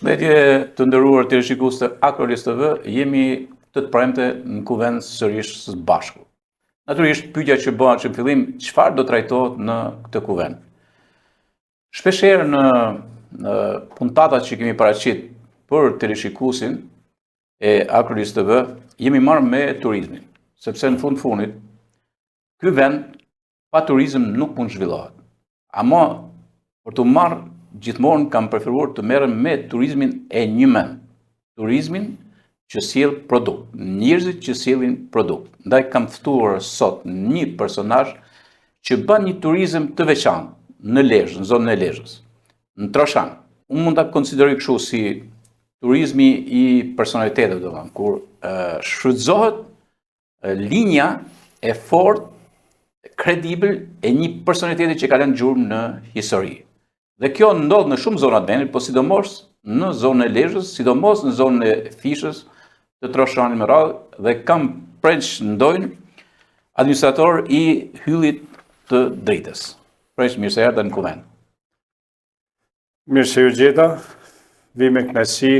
Përshëndetje të nderuar teleshikues të Akrolis TV, jemi të premte në kuvent sërish së bashku. Natyrisht pyetja që bëhet në fillim, çfarë do trajtohet në këtë kuvent? Shpeshherë në puntatat që kemi paraqit për teleshikuesin e Akrolis TV, jemi marrë me turizmin, sepse në fundit ky vend pa turizëm nuk mund zhvillohet. Ama për të marrë gjithmonë kam preferuar të merrem me turizmin e njëmen. Turizmin që sjell produkt, njerëzit që sjellin produkt. Ndaj kam ftuar sot një personazh që bën një turizëm të veçantë në Lezhë, në zonën e Lezhës, në Troshan. Unë mund ta konsideroj kështu si turizmi i personalitetit, domethënë, kur shfrytëzohet linja e fortë, kredibël e një personaliteti që ka lënë gjurmë në histori. Dhe kjo ndodh në shumë zona të vendit, po sidomos në zonën e Lezhës, sidomos në zonën e Fishës, të Troshanit me radhë, dhe kam Preç Ndojnë, administrator i hyllit të Dritës. Preç, mirë se erdhe në kuvent. Mirë se ju gjeta, vi me kënaqësi,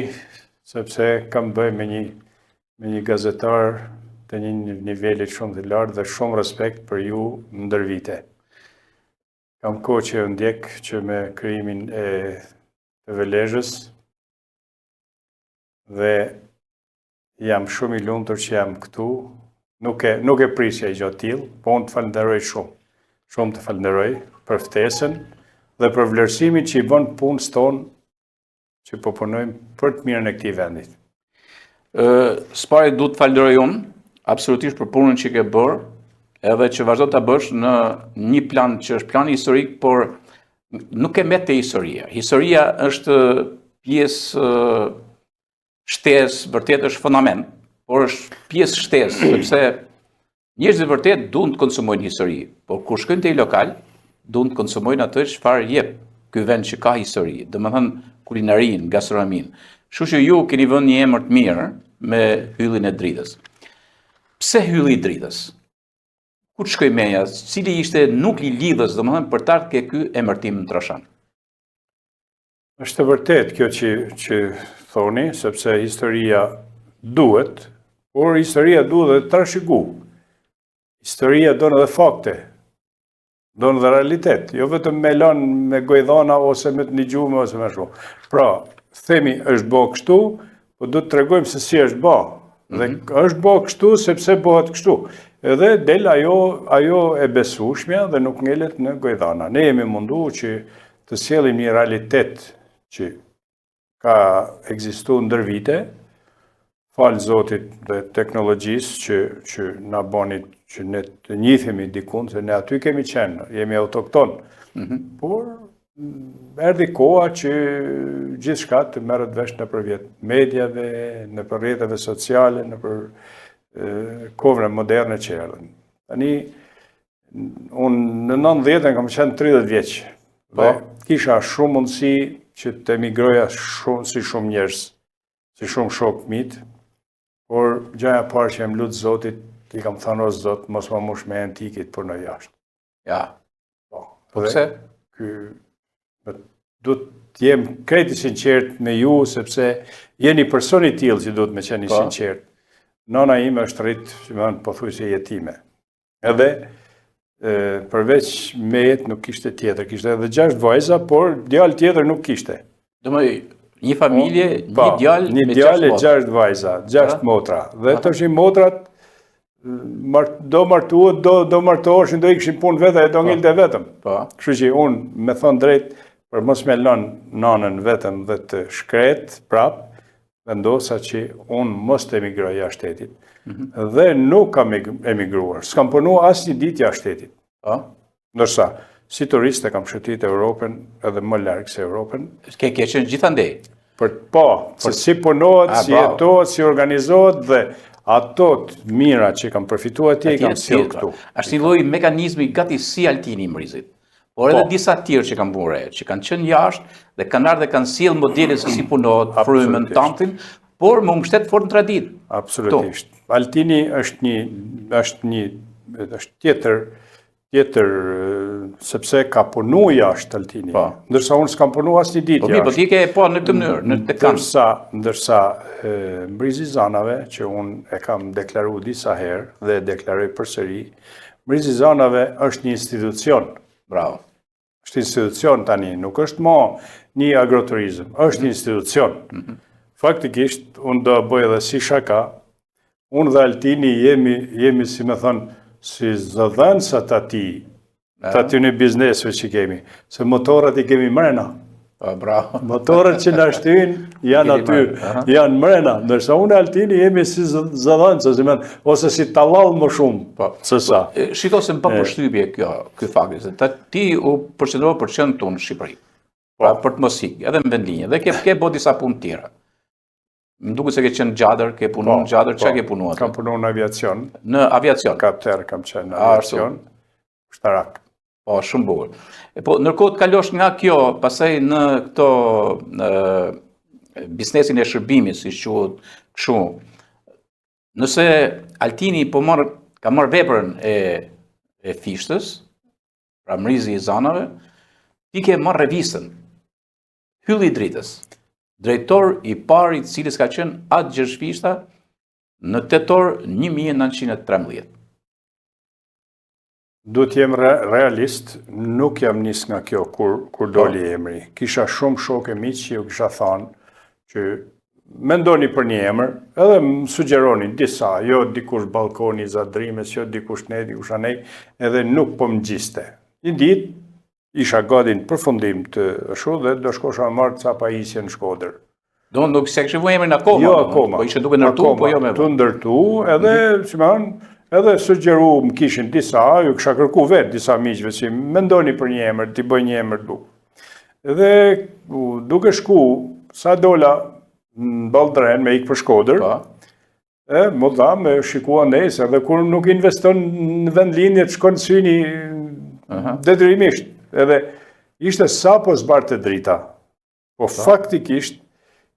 sepse kam bëj me një gazetar të një nivelit shumë të lartë dhe shumë respekt për ju ndër vite. Kam kohë që ndjek që me krijimin e TV Lezhës dhe jam shumë i lumtur që jam këtu. Nuk e prisja i gjatë tillë, po unë të falenderoj shumë të falenderoj për ftesën dhe për vlerësimin që i bën punës tonë që po punojmë për të mirën e këtij vendit. S'pari duhet të falenderoj unë, absolutisht për punën që ke bërë, edhe që vazhdo të bësh në një plan që është plani historik, por nuk e mbet te historia. Historia është pjesë shtesë, vërtet është fundament, por është pjesë shtesë, sepse njerëzit vërtet duan të konsumojnë histori, por kur shkojnë te i lokal, duan të konsumojnë atë çfarë jep ky vend që ka histori, domethënë kulinarinë, gastronominë. Kështu që ju keni vënë një emër të mirë me hyllin e Dritës. Pse hylli i Dritës? Ku të shkoj meja, cili ishte nukli lidhës, domethënë për të ardhur ke ky emërtim në Troshan? Është vërtet kjo që thoni, sepse historia duhet, por historia duhet dhe të trashëgu. Historia don edhe fakte, don edhe realitet, jo vetëm me lënë me gojdhana ose me të një gjumë ose me shumë. Pra, themi është bë kështu, po do të tregojmë se si është bë. Dhe është bë kështu sepse bëhet kështu. Edhe del ajo e besueshmja dhe nuk ngelet në gojdhana. Ne jemi munduar që të sjellim një realitet që ka ekzistuar ndër vite, fal Zotit dhe teknologjisë që na bani që ne të njihemi dikun, se ne aty kemi qenë, jemi autokton. Por erdhi koha që gjithçka të merret vesh nëpër mediave, nëpër rrjeteve sociale, nëpër kohën moderne që erdhën. Tani, unë në 90-ën kam qenë 30 vjeç. Dhe kisha shumë mundësi që të emigroja si shumë njerëz, si shumë shokë mitë, por gjaja parë që jem lutë Zotit, i kam thënë o Zot, mos më mush me antikit për në jashtë. Ja. Po pse? Du të jem krejt i sinqert me ju, sepse jeni person i tillë që duhet me qenë i sinqert. Nana ime është rritë, që më thënë, pothuajse jetime. Edhe, përveç me jetë nuk kishte tjetër, kishte edhe 6 vajza, por djalë tjetër nuk kishte. Një familje, një djalë me 6 vajza, 6 motra. Dhe të ishin motrat, do martuat, do martoheshin, do ikishin punë vetë e do ngilte vetëm. Kështu që unë me thonë drejt, për mos me lënë nanën vetëm dhe të shkret prap, vendosa që unë mos të emigroj jashtë shtetit. Dhe nuk kam emigruar. S'kam punuar asnjë ditë jashtë shtetit. Ndërsa, si turist e kam shëtit Europën edhe më larg se Europën. Ke qenë gjithandej? Se si punohet, si jetohet, si organizohet dhe ato të mira që kam përfituar atje i kam sjell këtu. Është një lloj mekanizmi gati si Altini i Mrizit. Por edhe disa tjerë që kanë bërë, që kanë qenë jashtë dhe kanë ardhur dhe kanë sjell modele se si punohet, frymën, tantin, por më mbështet fort në traditë. Absolutisht. Altini është tjetër tjetër, sepse ka punu jashtë Altini. Ndërsa unë s'kam punu asnjë ditë jashtë. Po ti ke po në këtë mënyrë, në të kanë. Ndërsa Mbrizi i Zanave, që unë e kam deklaru disa herë dhe deklaroj përsëri, Mbrizi i Zanave është një institucion. Bravo. Është institucion tani, nuk është më një agroturizëm, është një institucion. Faktikisht, unë do bëj edhe si shaka, unë dhe Altini jemi si me thonë, si zëdhënësat të aty në biznesve që kemi, se motorat i kemi mrena. Bravo. Motorat që në ashtynë janë aty, janë mrena, nërsa unë Altini jemi si zëdhënësat, ose si talal më shumë, se sa. Shiko se më pa përshtypje kjo fakti, se ti u përqendrove për qëndë tonë në Shqipëri, pra për të mos ikë, edhe në vendlinje, dhe ke bo disa punë tjera. Më duket se ke qenë gjadër, ke punu në gjadër, që ke punu atë? Kam punu në aviacion. Në aviacion? Kapter kam qenë në aviacion, shtarak. Po, shumë bukur. Po, nërkohë të kalosh nga kjo, pasaj në këto biznesin e shërbimit, si quhet kështu, nëse Altini ka marrë veprën e fishtës, pra Mbrizi i Zanave, ti ke marrë revistën, Hylli i Dritës. Drejtor i pari i cilës ka qenë atë Gjershfishta në tetor 1913. Duhet jem realist, nuk jam nis nga kjo kur doli emri. Kisha shumë shokë e miq që ju kisha thënë që mendoni për një emër, edhe më sugjeroni disa, jo dikush Ballkoni i Zadrimës, jo dikush ne, dikush anej, edhe nuk po më gjiste. Një ditë isha gati në përfundim të ashtu dhe do shkosha marrë ca pajisje në Shkodër. Do nuk se kështë vu emrin akoma? Jo, akoma. Po ishe duke ndërtu, po jo me të ndërtu, edhe, si më edhe sugjeru më kishin disa, ju kisha kërku vetë disa miqve, si mendoni për një emër, ti bëj një emër du. Edhe duke shku, sa dola në Baldren me ikë për Shkodër, më dha me shikua nesë, edhe kur nuk investon në vendlinje të shkon syni detyrimisht. Edhe ishte sa po zbarte drita, po faktikisht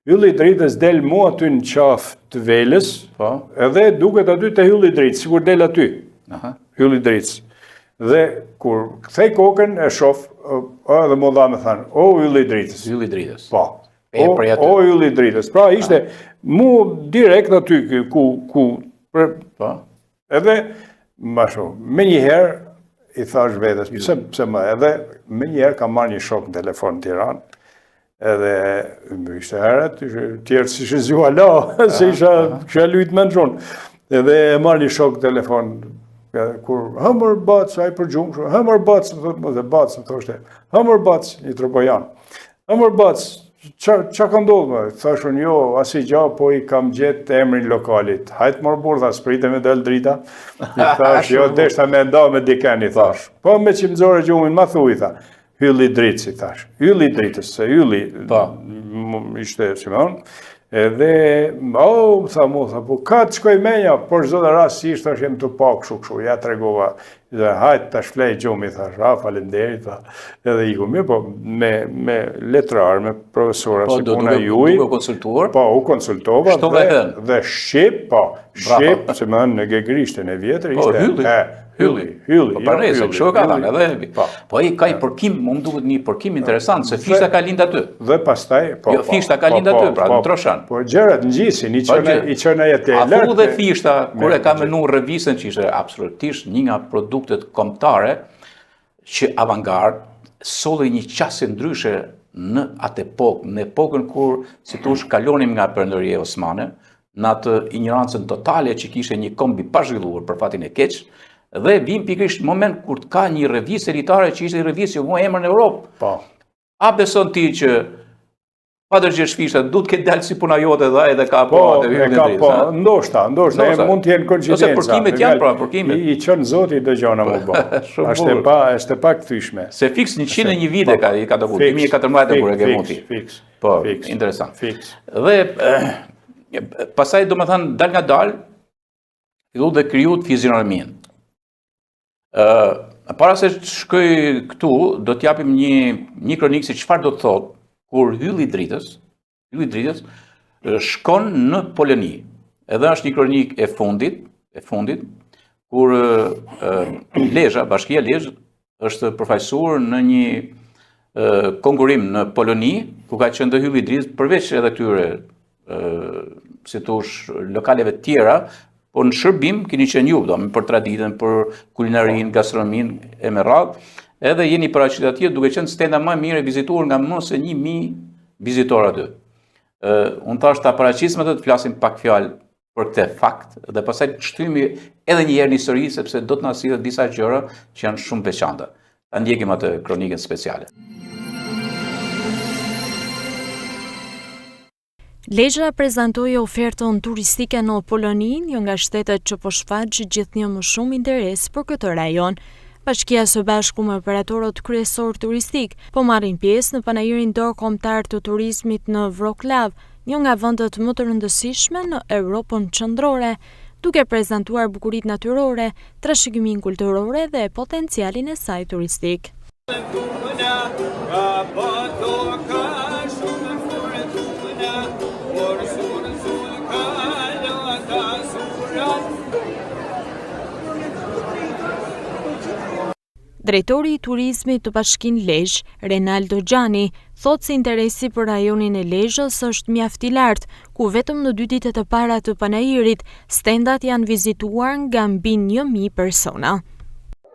Hylli i Dritës del mua aty në qafë të Velës, edhe duket aty të Hylli i Dritës, sikur del aty, Hylli i Dritës. Dhe kur kthej kokën e shof, edhe më dha me thanë, o Hylli i Dritës. Hylli i Dritës. Po, o Hylli i Dritës. Pra ishte mu direkt aty edhe, ma shumë, me njëherë, i thash vetës, pse më edhe, me njerë kam marrë një shok në telefon në Tiranë, edhe më ishte heret, tjerë si shë zhua la, se isha lujtë me në gjunë. Edhe e marrë një shok në telefon, kur hëmër bac, a i për gjumë, hëmër bac, dhe bac, më thoshte, hëmër bac, një tropojan, hëmër bac, qa ka ndodhë me? Thashun jo, asi gja, po i kam gjetë emrin lokalit. Hajtë mërë burë, tha, sprite me del drita. I thash, jo, deshta me nda me diken, i thash. Po me që më zore gjumin, ma thuj, tha. Hylli i Dritës, i thash. Hylli i Dritës, se Hylli ishte, si me onë. Edhe, tha mu, po ka të shkoj menja, por zdo dhe rast si ishte, jem të pak, këshu, ja të regova. Dhe hajtë të shflej gjumi, thash, falenderi, tha, edhe i ku mirë, po me letrar, me profesora, si puna juj. Po, duke konsultuar? Po, u konsultova, dhe Shqip, po, Shqip, se më në Gegrishten e vjetër, ishte, Hylli. Po, parese, kështu e ka thënë, edhe, po, i ka i përkim, më duket një përkim interesant, se fishta ka lind aty. Dhe pastaj, po, fishta ka lind aty, pra, në Troshan. Po, gjërat në gjisin, i qëna jetë e lartë. A thu dhe fishta, kur e ka menu revistën, që ishte absolutisht një nga produktet kombëtare, që avantgard, solli një qasje ndryshe në atë epokë, në epokën kur, si tush, kalonim nga Perëndëria Osmane, në atë ignorancën totale që kishte një kombi pa zhvilluar për fatin e keq, dhe vim pikërisht moment kur të ka një revistë elitare që ishte revistë që mua emër në Europë. Po. A beson ti që Padër Gjershfishta duhet këtë dalë si puna jote dhe edhe ka po atë Hylli i Dritës. Po, ndoshta, mund t'jenë koincidenca. Ose përkimet janë, pra, përkimet. I qënë zoti dë gjona më bo. Ashte pak këtyshme. Se fix 101 vite ka të kur, 2014 kur e ke mundi. Fix. Po, interesant. Fix. Dhe pasaj do me thënë dal nga dal, fillu dhe kryut fizionominë. Para se shkoj këtu, do t'japim një kronikë se çfarë do të thotë kur Hylli i Dritës shkon në Poloni. Edhe është një kronikë e fundit, kur Lezhë, Bashkia Lezhë, është përfaqësuar në një konkurim në Poloni, ku ka qenë Hylli Idris, përveç edhe këtyre, si thosh, lokaleve tjera, po në shërbim keni qenë ju, për traditën, për kulinarinë, gastronominë e me radhë, edhe jeni paraqitur atje duke qenë stenda më e mirë e vizituar nga më se 1000 vizitorë aty. Unë thash ta paraqismë të flasim pak fjalë për këtë fakt dhe pastaj shtyhemi edhe një herë në histori sepse do të na sillet disa gjëra që janë shumë veçanta. Ta ndjekim atë kronikën speciale. Lezhë prezantoi ofertën turistike në Poloni, një nga shtetet që po shfaq gjithnjë më shumë interes për këtë rajon. Bashkia së Bashku me operatorët kryesor turistik po marrin pjesë në panajirin ndërkombëtar të turizmit në Wrocław, një nga vendet më të rëndësishme në Europën qendrore, duke prezantuar bukuritë natyrore, trashëgiminë kulturore dhe potencialin e saj turistik. Drejtori i turizmit të Bashkinë Lezhë, Renaldo Gjani, thotë se interesi për rajonin e Lezhës është mjaft i lartë, ku vetëm në 2 ditët e para të panajirit, stendat janë vizituar nga mbi 1000 persona.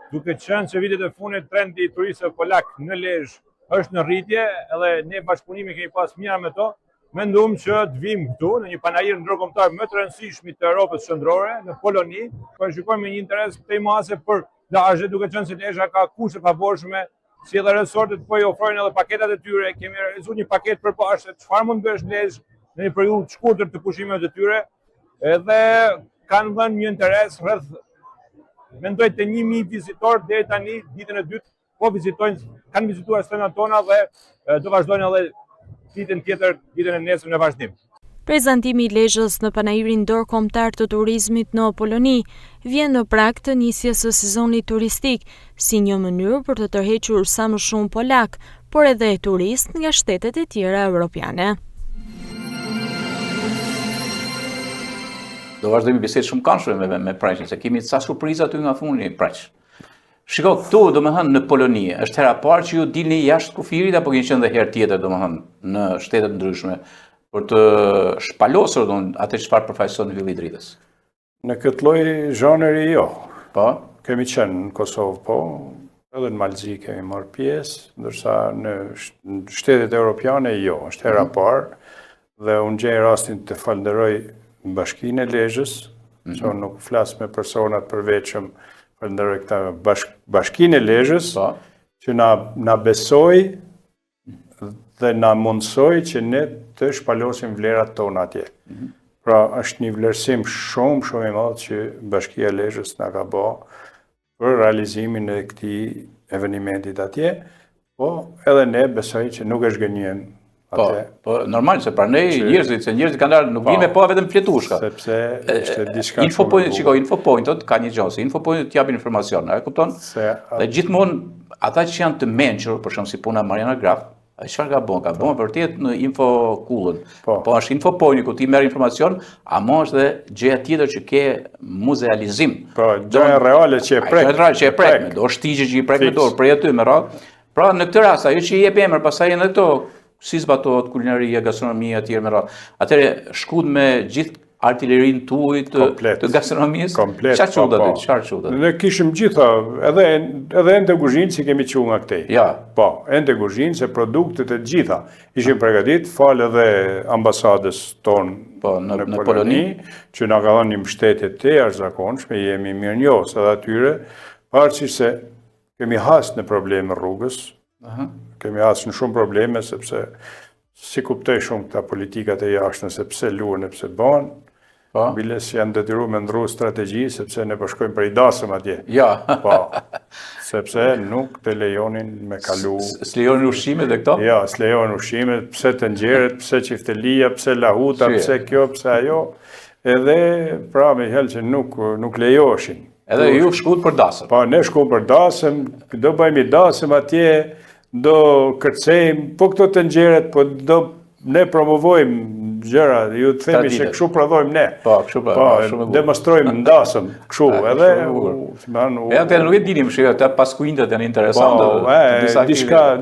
Duke qenë që vitet e fundit trendi i turistëve polak në Lezhë është në rritje, edhe ne bashkëpunimi kemi pas mirë me to, mendum që të vim këtu në një panajir ndërkombëtar më të rëndësishëm të Europës qendrore, në Poloni, po shikojmë me një interes të mase për lazhe, duke qenë se Lezhë ka kushte favorshme, si edhe resortet po i ofrojnë edhe paketat e tyre. Kemi realizuar një paketë përpashë, çfarë mund bësh Lezhë në një periudhë të shkurtër të pushimeve të tyre, edhe kanë dhënë një interes rreth, mendoj të 1000 vizitorë deri tani, ditën e dytë, po vizitojnë, kanë vizituar stendat tona dhe do vazhdojnë edhe ditën tjetër, ditën e nesër në vazhdim. Prezantimi i Lezhës në panajirin ndërkombëtar të turizmit në Poloni vjen në prag të nisjes së sezonit turistik, si një mënyrë për të tërhequr sa më shumë polak, por edhe turistë nga shtetet e tjera europiane. Do vazhdojmë bisedë shumë këndshme me Preqin, se kemi ca surpriza aty nga fundi Preq. Shiko, këtu, domethënë në Poloni, është hera parë që ju dilni jashtë kufirit apo keni qenë edhe herë tjetër, domethënë në shtete ndryshme, për të shpalosur atë çfarë përfaqëson Hylli Idritës? Në këtë lloj zhanëri jo. Po? Kemi qenë në Kosovë, po, edhe në Malzi kemi marrë pjesë, ndërsa në shtetet europiane jo, është hera parë, dhe unë gjej rastin të falenderoj Bashkinë e Lezhës, që unë nuk flas me personat përveçëm, falenderoj këta Bashkinë e Lezhës, që na besoi dhe na mundsoi që ne të shpalosim vlerat tona atje. Pra është një vlerësim shumë i madh që Bashkia e Lezhës na ka bë për realizimin e këtij evenimentit atje, po edhe ne besoj që nuk është gënjen atje. Po normal se pranoj njerëzit, se njerëzit kanë dalë, nuk vinë me pa vetëm fletushka. Sepse ishte diçka shumë. Infopointot ka një gjë, se infopointot t'japin informacion, e kupton? Dhe gjithmonë ata që janë të mençur, për shembull si puna Mariana Graf, çfarë ka bën? Ka bën vërtet në infokullën. Po është infopointi ku ti merr informacion, ama është edhe gjëja tjetër që ke muzealizim. Po, gjëja reale që e prek. Gjëja që e prek, do shtigje që i prek me dorë prej aty me radhë. Pra në këtë rast ajo që i jep emër, pastaj edhe këto si zbatohet kulinaria, gastronomia etj me radhë. Atëherë shkut me gjithë artillerinë tuaj të gastronomisë. Komplet. Çfarë çudet? Ne kishim gjitha, edhe ende kuzhinë që kemi qenë nga këtej. Ja. Po, ende kuzhinë se produktet e gjitha ishin përgatitur falë edhe ambasadës tonë në Poloni, që na ka dhënë një mbështetje të jashtëzakonshme, jemi mirënjohës edhe atyre, pavarësisht se kemi hasë në probleme rrugës. Kemi hasë në shumë probleme sepse si kuptoj shumë këta politikat e jashtme se pse luhen e pse bën. Biles janë detyruar me ndru strategji sepse ne po shkojmë për i dasëm atje. Ja. Po. Sepse nuk të lejonin me kalu. S'lejonin ushqimet dhe këto? Ja, s'lejonin ushqimet, pse të ngjeret, pse çiftelia, pse lahuta, pse kjo, pse ajo. Edhe pra me helë që nuk lejoheshin. Edhe ju shkut për dasëm? Po, ne shkojmë për dasëm, do bëjmë i dasëm atje, do kërcejmë, po këto të ngjeret, po do ne promovojmë gjëra, ju të themi se Traditet. kështu prodhojmë ne. Po, kështu po, shumë e bukur. Demonstrojmë ndasëm, kështu, edhe... Ja, të nuk e dinim që ta paskuindet janë interesante.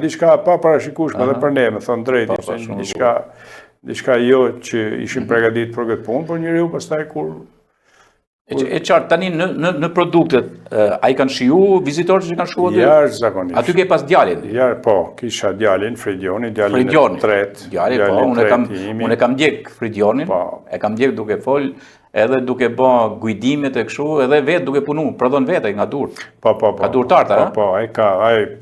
Diçka pa parashikueshme edhe për ne, me thonë drejtë, diçka jo që ishim përgatitur për këtë punë, por njeriu pastaj kur E qartë, tani në produktet, a i kanë shiju vizitorët që kanë shkuar aty? Jashtëzakonisht. Aty ke pas djalin? Po, kisha djalin, Fridjonin, djalin e tret. Djalin, po, unë e kam djek Fridjonin, e kam djek duke fol, edhe duke bë gujdimet e kështu, edhe vetë duke punu, prodhon vetë nga dur. Po. Ka dur tarta, Po,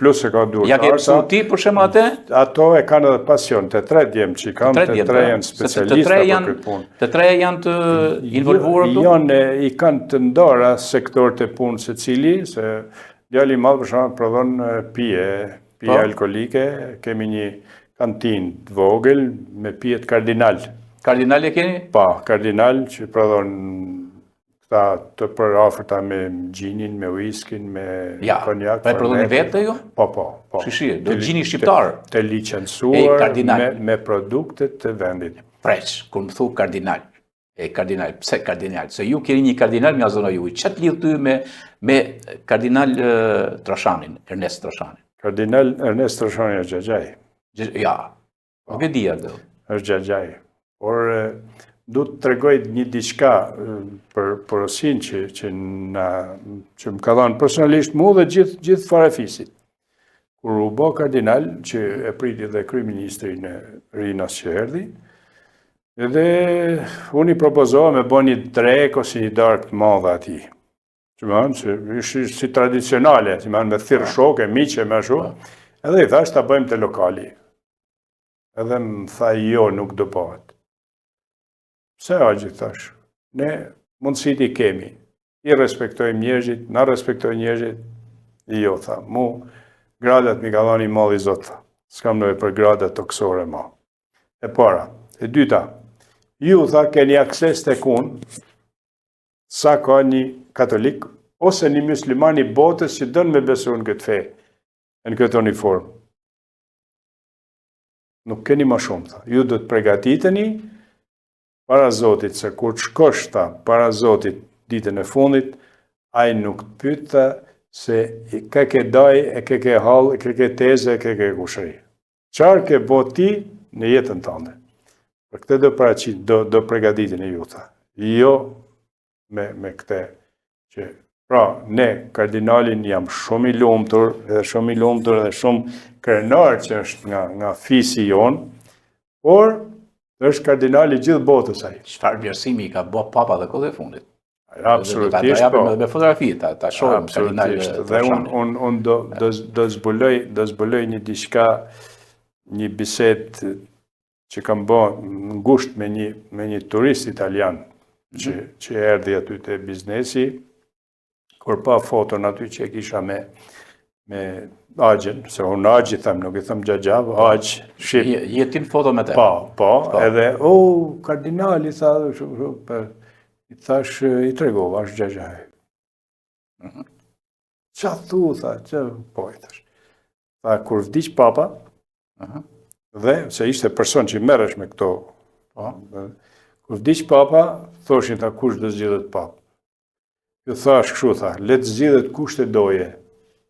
plus e ka dur tarta. Ja ke pësu ti për shembull atë? Ato e kanë edhe pasion, të tre djem që kam, të tre janë specialista për këtë punë. Të tre janë të involvuar këtu? Janë, i kanë të ndara sektorët e punë secili, se djali i madh për shembull prodhon pije alkolike, kemi një kantinë të vogël me pije të Kardinal. Kardinal e keni? Pa, Kardinal që prodhon këta të përafërta me gjinin, me whiskin, me konjak. Pa e prodhoni vetë ju? Po. Shishi, do gjini shqiptar. Të licencuar me produktet të vendit. Preq, kur më thu Kardinal. Kardinal, pse Kardinal? Se ju keni një Kardinal nga zona juaj. Çfarë lidh ty me Kardinal Trashanin, Ernest Trashanin? Kardinal Ernest Trashani është xhaxhaj. Ja, nuk e di atë. Është xhaxhaj. Por du të tregoj një diçka për porosin që më ka dhënë personalisht mu dhe gjithë farefisit. Kur u bë Kardinal, që e priti dhe kryeministri në Rinas që erdhi, edhe unë i propozoha me bë një drek ose një darkë të madhe ati. Që më hanë, që ishë si tradicionale, që më hanë me thirë shoke, miqe, me shu, edhe i thash ta bëjmë të lokali. Edhe më tha jo, nuk do bëhet. Pse agji thash, ne mundësit i kemi, i respektojmë njerëzit, na respektojmë njerëzit, jo, tha, mu gradat mi ka dhani malli zot, s'kam nëve për gradat toksore ma. E para, e dyta, ju, tha, keni akses të kun, sa ka një katolik, ose një musliman i botës që dënë me besu në këtë fe, në këtë uniform. Nuk keni ma shumë, tha, ju do të pregatiteni, para Zotit, se kur të shkosh ta, para Zotit, ditën e fundit, ai nuk të pyta se ke daj, ke hall, ke teze, ke kushëri. Qarë ke boti në jetën tënde? Për këtë do paraqit, do përgatitin e juta. Jo me këte që, pra, ne, kardinalin, jam shumë i lumtur, edhe shumë krenar që është nga fisi jonë, por është kardinali gjithë botës ai. Çfarë vlerësimi ka bë papa dhe kohë e fundit? Absolutisht po. Me fotografi, ta shohim kardinalin. Dhe unë do zbuloj një diçka, një bisedë që kam bë ngusht me një turist italian që erdhi aty te biznesi, kur pa foton aty që e kisha me agjen, se unë agji them, nuk i them gjagjav, agj, shqip. Jetin foto me te? Po, edhe, kardinali, i thash, i tregova, është gjagjav. Qa thu, tha, po, i thash. Tha, kur vdiq papa, dhe, se ishte person që i meresh me këto, kur vdiq papa, thoshin, tha, kush do zgjidhet papa. Ju thash kështu, tha, le të zgjidhet kush të doje.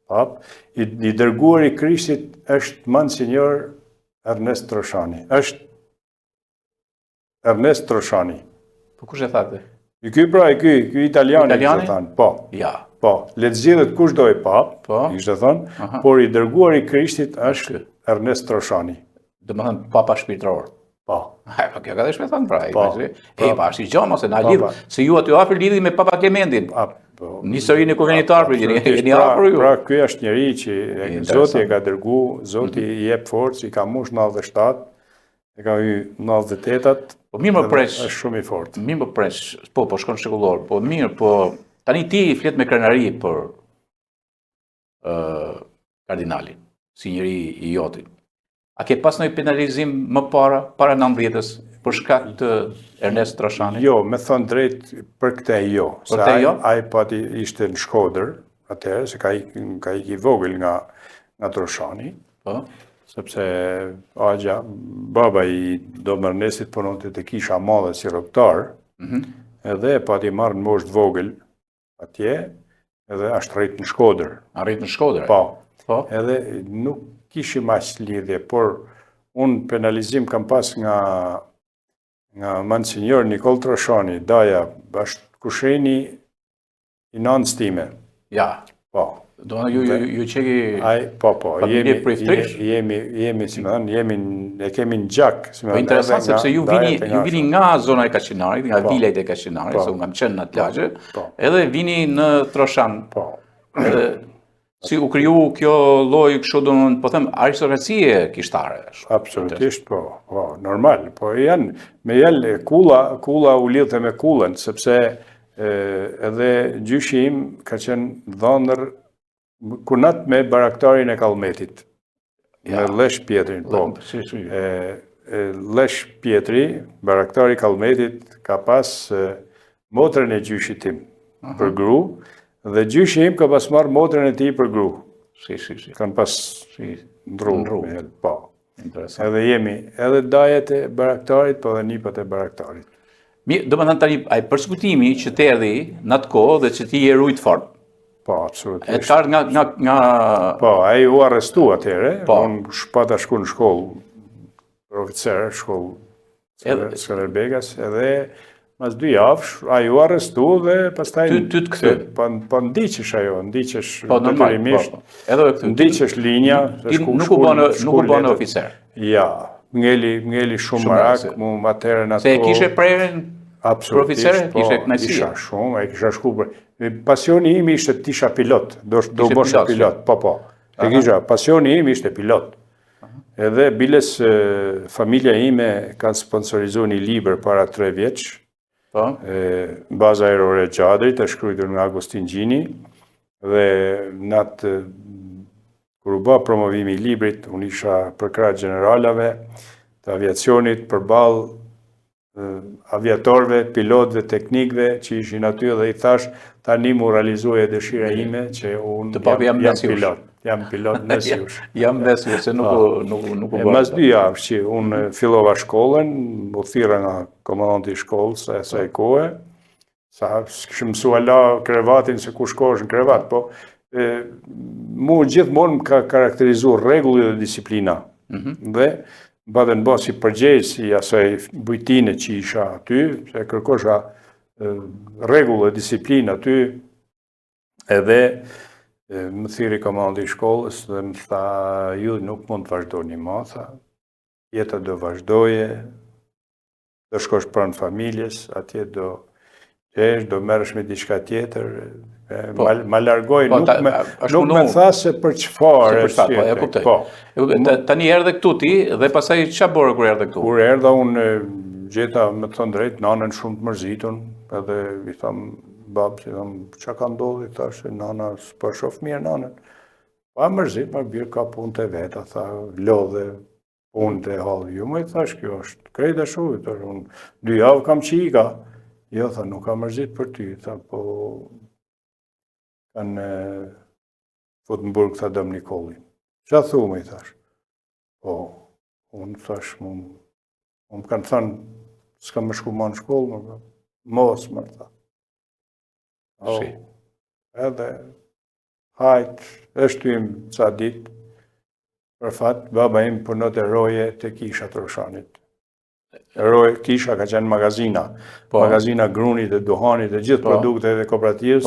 Pap, i dërguar i Krishtit është Monsignor Ernest Trashani. Është Ernest Trashani. Po kush e thate? Ky italiani, që thanë. Po. Ja. Po, le të zgjidhet kush do i pap, ishte thënë, por i dërguar i Krishtit është Ernest Trashani. Do më thënë papa shpirtëror. Po. Kjo ka dhe shme thënë pra. Pa, është i gjonë, ose na lidhë, se ju aty afër lidhi me papa Klementin. Një historinë e kuvenitar për jeni afër ju. Pra, ky është njeri që Zoti e ka dërgu, Zoti i jep forcë, i ka mush 97, e ka hy 98-at, po mirë më presh, është shumë i fortë. Mirë më presh, po shkon shekullor, po mirë, po tani ti flet me krenari për kardinalin, si njeri i jotit. A ke pas ndonjë penalizim më para 90-s, për shkak të Ernest Trashani? Jo, me thënë drejt, për këte jo. Për këte jo? Ai pati ishte në Shkodër, atëherë, se ka i vogël nga Trashani. sepse Agja, baba I Domërnesit punonte te kisha madhe si rrugtar, edhe pati marrë në moshë të vogël atje, edhe ashtë rrit në Shkodër. Arrit në Shkodër. Po, edhe nuk kishim aq lidhje, por unë penalizim kam pas nga Monsignor Nikol Troshani, daja, është kusheni I nanës time. Ja. Po. Do në ju qeki... Po, familje priftrish? jemi, si më thënë, e kemi në gjak. Po interesant, sepse ju vini nga zona e Kaqinarit, nga vilajt e Kaqinarit, se unë kam qenë në atë lagje, edhe vini në Troshan. Po. Edhe si u kriju kjo lloj kështu domethënë, po them aristokracie kishtare. Absolutisht po, normal. Po me kulla u lidhte me kullën, sepse edhe gjyshi im ka qenë dhënër kunat me baraktarin e Kallmetit. Me Lesh Pjetrin, po. Lesh Pjetri, baraktari Kallmetit, ka pas motrën e gjyshit tim për gru, dhe gjyshi im ka pas marrë motrën e tij për gru. Kanë pas ndru. Po. Edhe jemi edhe dajet e baraktarit, po dhe nipat e baraktarit. Do më thënë tani, ai përskutimi që të erdhi në atë kohë dhe që ti je rujt fort. Po, absolutisht. E të ardhë nga... Po, ai u arrestu atëherë, unë pata shku në shkollë, oficer, shkollë Skënderbegas, edhe mas 2 javësh, ai u arrestu dhe pastaj... Ty të këthy? Po ndiqesh ajo, ndiqesh... Po, normal, edhe këthy. Ndiqesh linja... Nuk u bënë oficer? Ja, ngeli shumë marak, mu atëherë në ato... Se e kishe prerën për oficere? Kishe knajësia? Isha shumë, e kisha shku për... Pasioni im ishte tisha pilot, do bësha pilot, po. E kisha, pasioni im ishte pilot. Edhe biles familja ime kanë sponsorizu një liber para 3 vjeç, baza aerore Gjadrit, e shkrujtur nga Agustin Gjini, dhe në atë, kur u bë promovimi I librit, unë isha përkrah generalave të aviacionit përballë aviatorëve, pilotëve, teknikëve që ishin aty dhe I thash tani mu realizoje dëshira ime që unë jam pilot. Jam pilot në Siush. Jam Siush, se nuk u bërë. Mas 2 javë që unë fillova shkollën, u thira nga komandanti I shkollës e asaj kohe, sa kishim mësua la krevatin se ku shkohesh në krevat, po mu gjithmonë më ka karakterizu rregulli dhe disiplina. Dhe badhen basi përgjegjësi asaj bujtine që isha aty, se kërkosha rregull dhe disiplinë aty, edhe më thiri komandi I shkollës dhe më tha, ju nuk mund të vazhdoni më, tha, jeta do vazhdoje, do shkosh pranë familjes, atje do merresh me diçka tjetër, ma largoj, nuk me tha se për çfarë. E kuptoj. Tani erdhe këtu ti dhe pastaj çfarë bore kur erdhe këtu? Kur erdha unë gjeta me të thënë drejt nanën shumë të mërzitun, edhe I tham babës, I tham çka ka ndodhur, I thash se nana s'po shoh mirë nanën. Pa mërzit, më birë ka punë të veta, tha lodhe punë të halli. Jo më I thash kjo është krejt ashtu, unë 2 javë kam qika. Jo, tha, nuk ka mërzit për ty, tha, po kanë fut në burg, tha, dëm Nikolin. Qa thume, I thash? Po, unë thash, unë kanë thënë, s'ka më shku ma në shkollë, mos më tha. Edhe, hajt, është im ca dit, për fat, baba im punot e roje të kisha Troshanit. Kisha ka qenë magazina, magazina grunit e duhanit e gjithë produkte dhe kooperativës,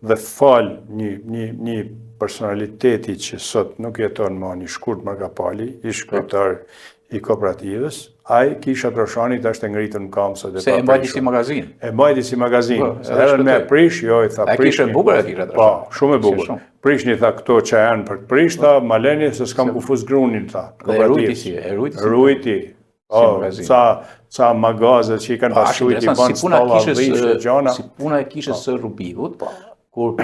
dhe fal një personaliteti që sot nuk jeton më një Shkurt Margapali, ish kryetar I kooperativës, ai Kisha Troshanit është ngritën në kamsat e Se e mbajti si magazin? E mbajti si magazin. Edhe me prish, jo, I tha prish. A kishe bukur e Kisha Troshanit? Po, shumë e bukur. Prishni, tha, këto që janë për të prishta, maleni, se s'kam kufuz grunin, tha. Dhe rujti? Rujti. Ca magazet që I kanë pasujt I banë stalla dhishtë gjana. Si puna e kishës së Rubikut, kur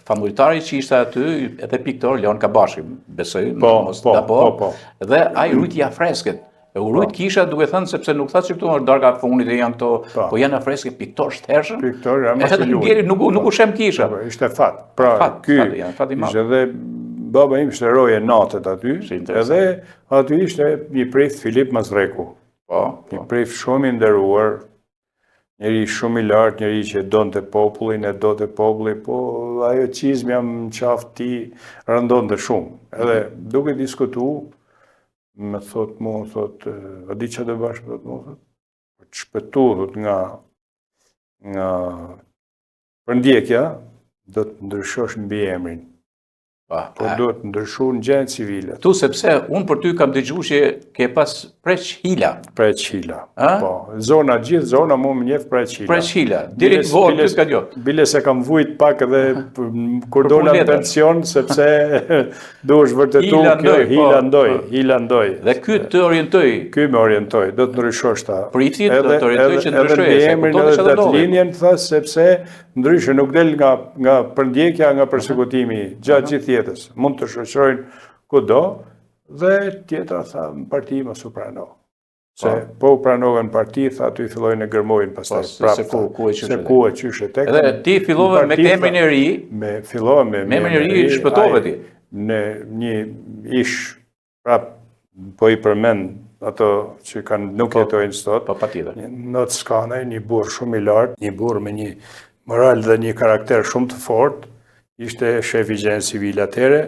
famultari që ishte aty, edhe piktor, Leon Kabashi, besoj, dhe ai rujti afresket. E u rujt kisha duke thënë sepse nuk tha që këtu është darka funit e janë këto, po janë afresket piktor shtershëm. Piktor, ja më se luaj. Nuk u shem kisha. Ishte fat. Pra, ky ishte edhe baba im shleroje natët aty, edhe aty ishte një prift Filip Mazreku. Një prift shumë i nderuar, njeri shumë i lartë, njeri që donte popullin, e donte popullin, po ajo qizmja më qaftë ti rëndonte shumë. Edhe duke diskutu, me thot mu, a di që dhe bashkë, thot mu, të shpëtu, thot nga përndjekja, do të ndryshosh mbi emrin. Po do të ndryshu në gjenë civile. Tu sepse unë për ty kam dëgju që ke pas Preç Hila. Preç Hila. Po, zona, gjithë zona mu më njef Preç Hila. Preç Hila, direkt vorë ty s'ka gjo. Bile se kam vujt pak edhe kur dola në pension, sepse du është vërtetu kjo Hila ndoj. Dhe ky të orientoj. Ky me orientoj, do të ndryshosh ta. Pritit do të orientoj që ndryshoj. Edhe në emrin edhe datë linjen, thas, sepse ndryshe nuk del nga përndjekja, nga persekutimi, gjatë gjithë jetës. Mund të shoqërojnë kudo, dhe tjetra tha në parti më su prano. Se po pranove në parti, tha tu i fillojnë e gërmojnë pastaj prapë. Se ku e qyshe tek. Edhe ti fillove me emrin e ri. Fillove me emrin e ri shpëtove ti. Në një ish prapë po i përmend ato që kanë nuk jetojnë sot. Po patjetër. Not Skanaj, një burr shumë i lartë, një burr me një moral dhe një karakter shumë të fortë. Ishte shef i gjenë civile atere,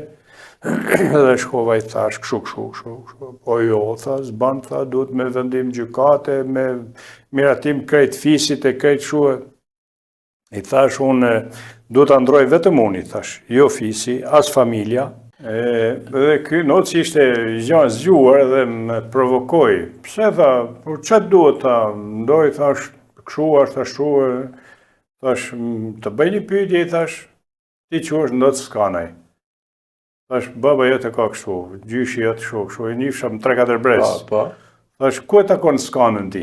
dhe shkova i thash këshu. Po jo, tha, zban, tha, duhet me vendim gjykate, me miratim krejt fisit e krejt shuë. I thash, unë duhet të ndroj vetëm unë, i thash, jo fisi, as familja. Dhe ky noc ishte gjanë zgjuar dhe më provokoj. Pse tha, por çfarë duhet ta ndoj, thash, këshu, ashtu, thash, të bëj një pyetje, i thash, ti që është ndot Skanaj. Thash, baba jote ka kështu, gjyshi jote kështu, i njifsha më 3-4 brez. Thash, ku e takon Skanën ti?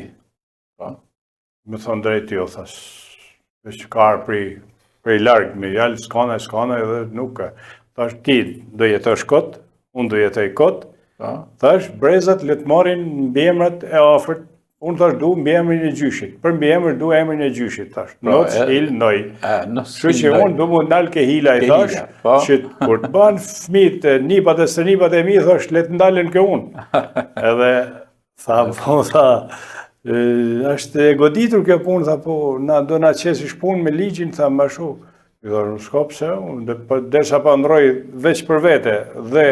Me thonë drejt jo, thash, veç karë prej largë, me jalë Skanaj dhe nuk ka. Thash, ti do jetosh kot, unë do jetoj kot. Thash, brezat le të marrin mbi emrat e afërt. Unë thash du mbi emrin e gjyshit. Për mbi emrin du emrin e gjyshit, thash. Noc Hil Noj. Kështu që unë du mu ndalë ke Hila, i thash, që kur të banë fmit, nipat e së nipat e mi, thash, le të ndalën ke unë. Edhe, tha, është e goditur kjo punë, tha, po, na do na qesish punë me ligjin, tha, më shu. I thash, në shkop se, unë, desha pa ndroj veç për vete, dhe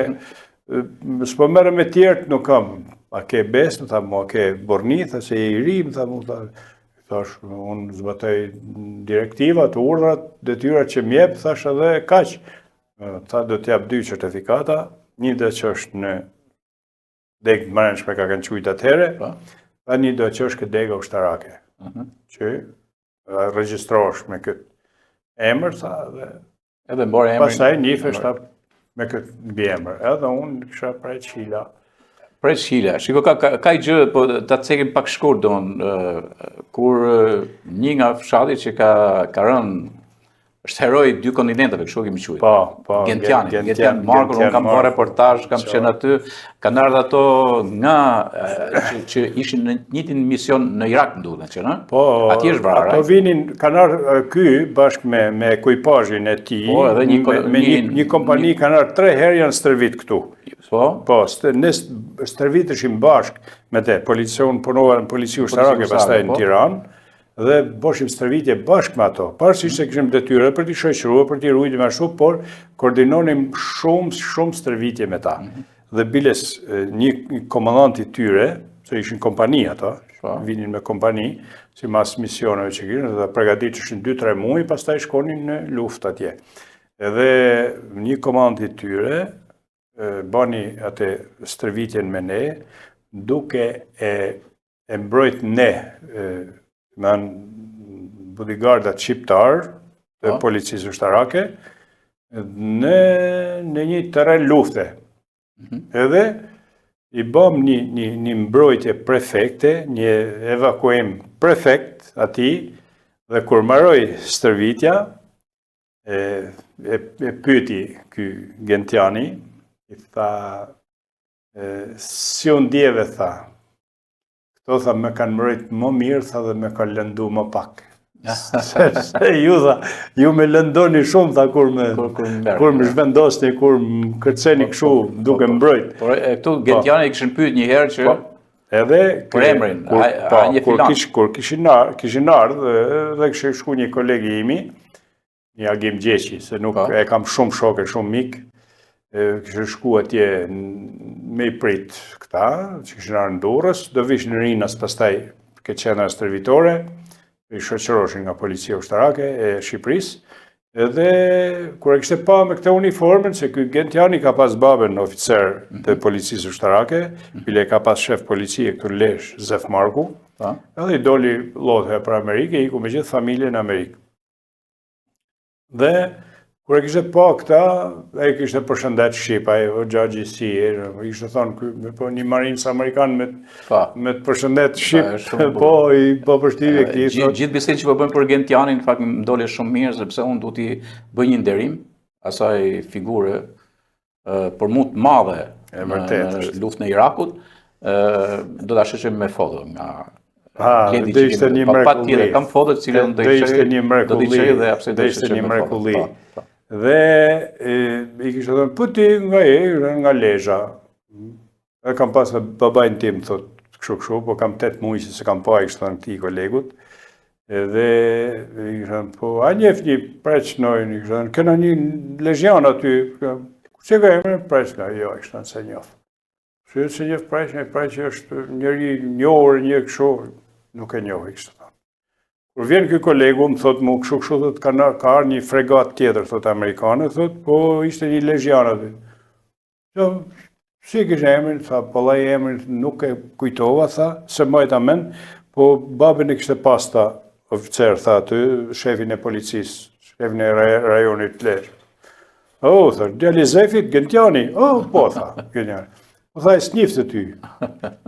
s'po merë me tjertë nuk kam. A ke besë, tha mu, a ke borni, tha se i ri, tha mu, thash, unë zbatoj direktivat, urdhrat, detyrat që mjep, thash edhe kaq. Tha do t'jap 2 certifikata, një dhe që është në degë mërënshme ka kanë qujtë atëhere, tha një dhe që është këtë degë ushtarake, që regjistrosh me këtë emër, tha, edhe mbore emër. Pastaj njifesh me këtë mbi emër, edhe unë kësha Preç Hila. Preç Hila, shiko ka i gjë, po ta cekim pak shkurt, kur një nga fshati që ka rënë, është heroj 2 kontinenteve, kështu kemi quajtur. Po, Gentian Marko, unë kam bërë reportazh, kam qenë aty, kanë ardhur ato nga që ishin në njëjtin mision në Irak, më duhet që, ëh? Po, atje është vrarë. Ato vinin, kanë ardhur ky bashkë me ekipazhin e tij, edhe me një kompani kanë ardhur 3 herë janë stërvit këtu. Po, ne stërviteshim bashkë me te, policion punohen në polici ushtarake, pastaj në Tiranë, dhe boshim stërvitje bashkë me ato. Parsisht se kishim detyre për t'i shoqëruar, për t'i ruajtur më ashtu, por koordinonim shumë stërvitje me ta. Dhe biles një komandant i tyre, se ishin kompani ato, vinin me kompani, si mas misioneve që kishin, dhe përgatiteshin 2-3 muaj, pastaj shkonin në luftë atje. Edhe një komandant i tyre bani atë stërvitjen me ne, duke e mbrojt ne, me bodyguardat shqiptar dhe policisë ushtarake, në një terren lufte. Edhe i bëm një mbrojtje prefekte, një evakuim prefekt ati, dhe kur mbaroi stërvitja, e pyeti ky Gentiani, i tha, si unë djeve, tha, këto tha me kanë mbrojt më mirë, tha dhe me kanë lëndu më pak. Se ju tha, ju me lëndoni shumë, tha, kur më zhvendosni, kur më kërceni këshu, duke mbrojt. Por këtu Gentiani i kishin pyet një herë që Edhe për emrin, a një filan. Kur kishin ardhë, dhe kështë shku një kolegi imi, një Agim Gjeqi, se nuk e kam shumë shokë, shumë mikë, kështë shku atje me i prit këta, që kishin ardhë në Durrës, do vish në Rinas pastaj ke qendra stërvitore, i shoqëroshin nga policia ushtarake e Shqipërisë, edhe kur e kishte pa me këtë uniformën, se ky Gentiani ka pas babën oficer të policisë ushtarake, bile ka pas shef policie këtu në Lesh, Zef Marku, edhe i doli lodhe për Amerikë, i ku me gjithë familje në Amerikë. Dhe kur e kishte pa këta, e kishte përshëndet Shqipa, o gjagji si, i kishte thonë, po një marinës Amerikan me të përshëndet Shqip, po përshtive këti. Gjithë bisedë që po bëjmë për Gentianin, në fakt më dole shumë mirë, sepse unë du t'i bëj një nderim, asaj figure për mu të madhe në luftën e Irakut, do t'a shëshëm me foto nga Gledi dhe ishte një mrekulli. Kam foto të cilën do t'i qej dhe apse do t'i shëshëm me foto. Dhe i kishtë thënë, po ti nga Lezhë. E kam pas babajnë tim, thot, kështu, po kam 8 muaj se kam pa, i kishtë thënë këti kolegut. Dhe i kishtë thënë, po a njef një preqnojnë, i kishtë thënë, këna një lezhian aty, që ka emre preqna, jo, i kishtë thënë se njof. Se njef preqna, preqë është njëri njohër, një kështu, nuk e njohë, i kishtë thënë. Kur vjen ky kolegu, më thot mu kështu, thot, ka arë një fregat tjetër, thot, amerikane, thot, po ishte një lezhian aty. Si kishte emrin, tha, pollaj emrin nuk e kujtova, tha, se majta men, po babin e kishte pasta oficer, tha, aty, shefin e policisë, shefin e rajonit Lezhë. O, tha, djali Zefit, Gentiani, po, tha, Gentiani. Po tha, e s'njifte ty.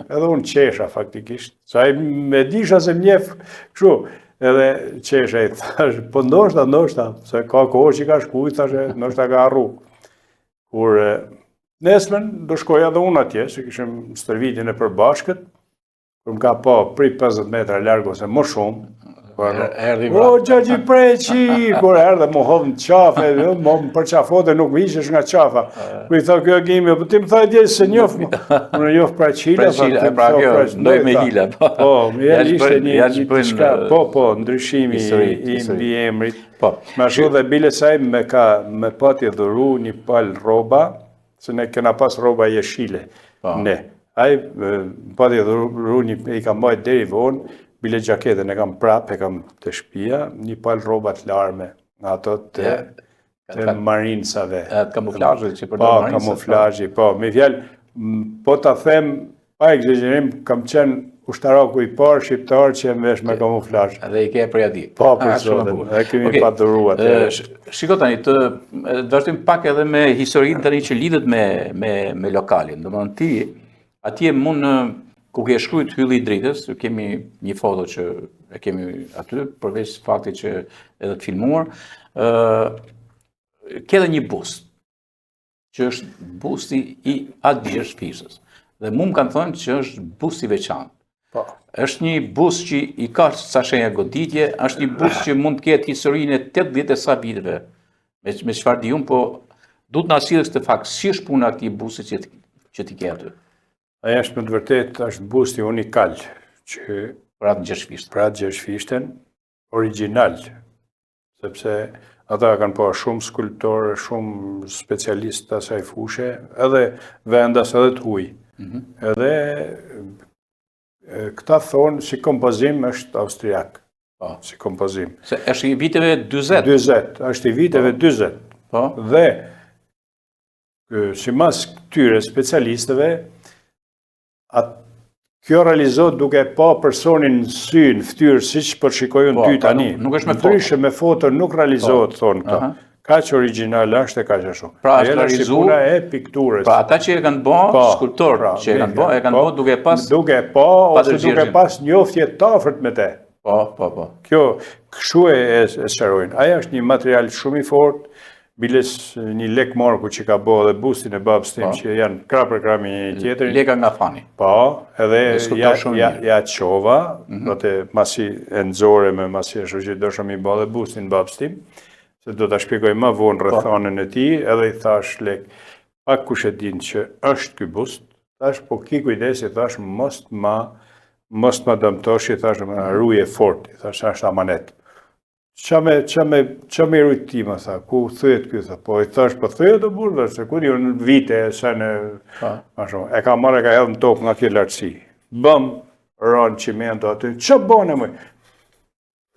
Edhe unë qesha, faktikisht. Sa i me disha se m'njef, kështu, edhe qesha i thash, po ndoshta, se ka kohë që i ka shkuj, thash, ndoshta ka arru. Kur nesmen, do shkoja dhe unë atje, se kishim stërvitin e përbashkët, kur m'ka pa prit 50 metra largo, se më shumë, o, gjagji preqi, kur erdhe mu hodhë në qafe, më përqafote, nuk më ishesh nga qafa. Kur i tha kjo Agimi, po ti më tha dje se njof, unë njof preqila, pra kjo, ndoj me hila. Po, ishte një qka, po, ndryshimi i mbi emrit. Ma shu dhe bile saj me pati dhuru një pal roba, se ne kena pas roba jeshile, ne. Aj, pati dhuru një, i kam bajt deri vonë, bile gjaketën e kam prap, e kam të shpia, një pal robat larme, nga ato të marinsave. Kamuflazhe që përdojnë marinsave. Kamuflazhe, po. Me fjallë, po ta them, pa exagerim, kam qenë ushtaraku i parë shqiptar që e mvesh me kamuflazhe. Dhe i ke përja di. Po, për zotin, e kemi pa dhuruat. Shiko tani, të vazhdojmë pak edhe me historinë tani që lidhet me lokalin. Do më në ti, atje mund ku ke shkrujt Hylli i Dritës, kemi një foto që e kemi aty, përveç fakti që edhe të filmuar, ke dhe një bust, që është busti i Adbir Shpishës. Dhe mu më kanë thënë që është busti veçantë. është një bust që i ka sa shenja goditje, është një bust që mund të ketë historinë e 80 e sa viteve, me çfarë di unë, po du të na sillësh të fakt, si është puna e këtij busti që ti ke aty. Aja është me të vërtet, është busti unikal, që Për atë Gjershfishten. Për atë Gjershfishten, original, sepse ata kanë pa shumë skulptorë, shumë specialistë të asaj fushë, edhe vendas edhe të huj. Edhe këta thonë, si kompozim është austriak. Si kompozim. Se është i viteve 40? 40, është i viteve 40. Dhe, si mas këtyre specialistëve, kjo realizohet duke pa personin në sy, në ftyrë, si që përshikojën ty tani. Nuk është me foto. Ndryshe me foto nuk realizohet, thonë këta. Ka që original është e ka që shumë. Pra është realizuar e pikturës. Pra ata që e kanë bë, skulptor, që e kanë bë duke pas... Duke pa, ose duke pas njoftje të afërt me te. Po. Kjo, kështu e sqarojnë. Aja është një material shumë i fort, biles një lek marku që ka bo dhe bustin e babës tim që janë krah për krah me një tjetërin. Leka nga fani. Po, edhe skuptar shumë mirë. ja qova, do masi e nëzore me masi e shoqit do shumë i bo dhe bustin babës tim, se do të shpjegoj më vonë rrethanën e ti, edhe i thash lek, pak kush e din që është ky bust, thash po ki kujdesi, thash mos ma dëmtosh, thash më ruje fort, thash është amanet. Qa me rujt ti, më tha, ku thëjet kjo, tha, po i thash, po thëjet o burë, se ku një në vite, se në, e ka marrë, e ka hedhë në tokë nga kjo lartësi. Bëm, ranë qimento aty, që bëne më?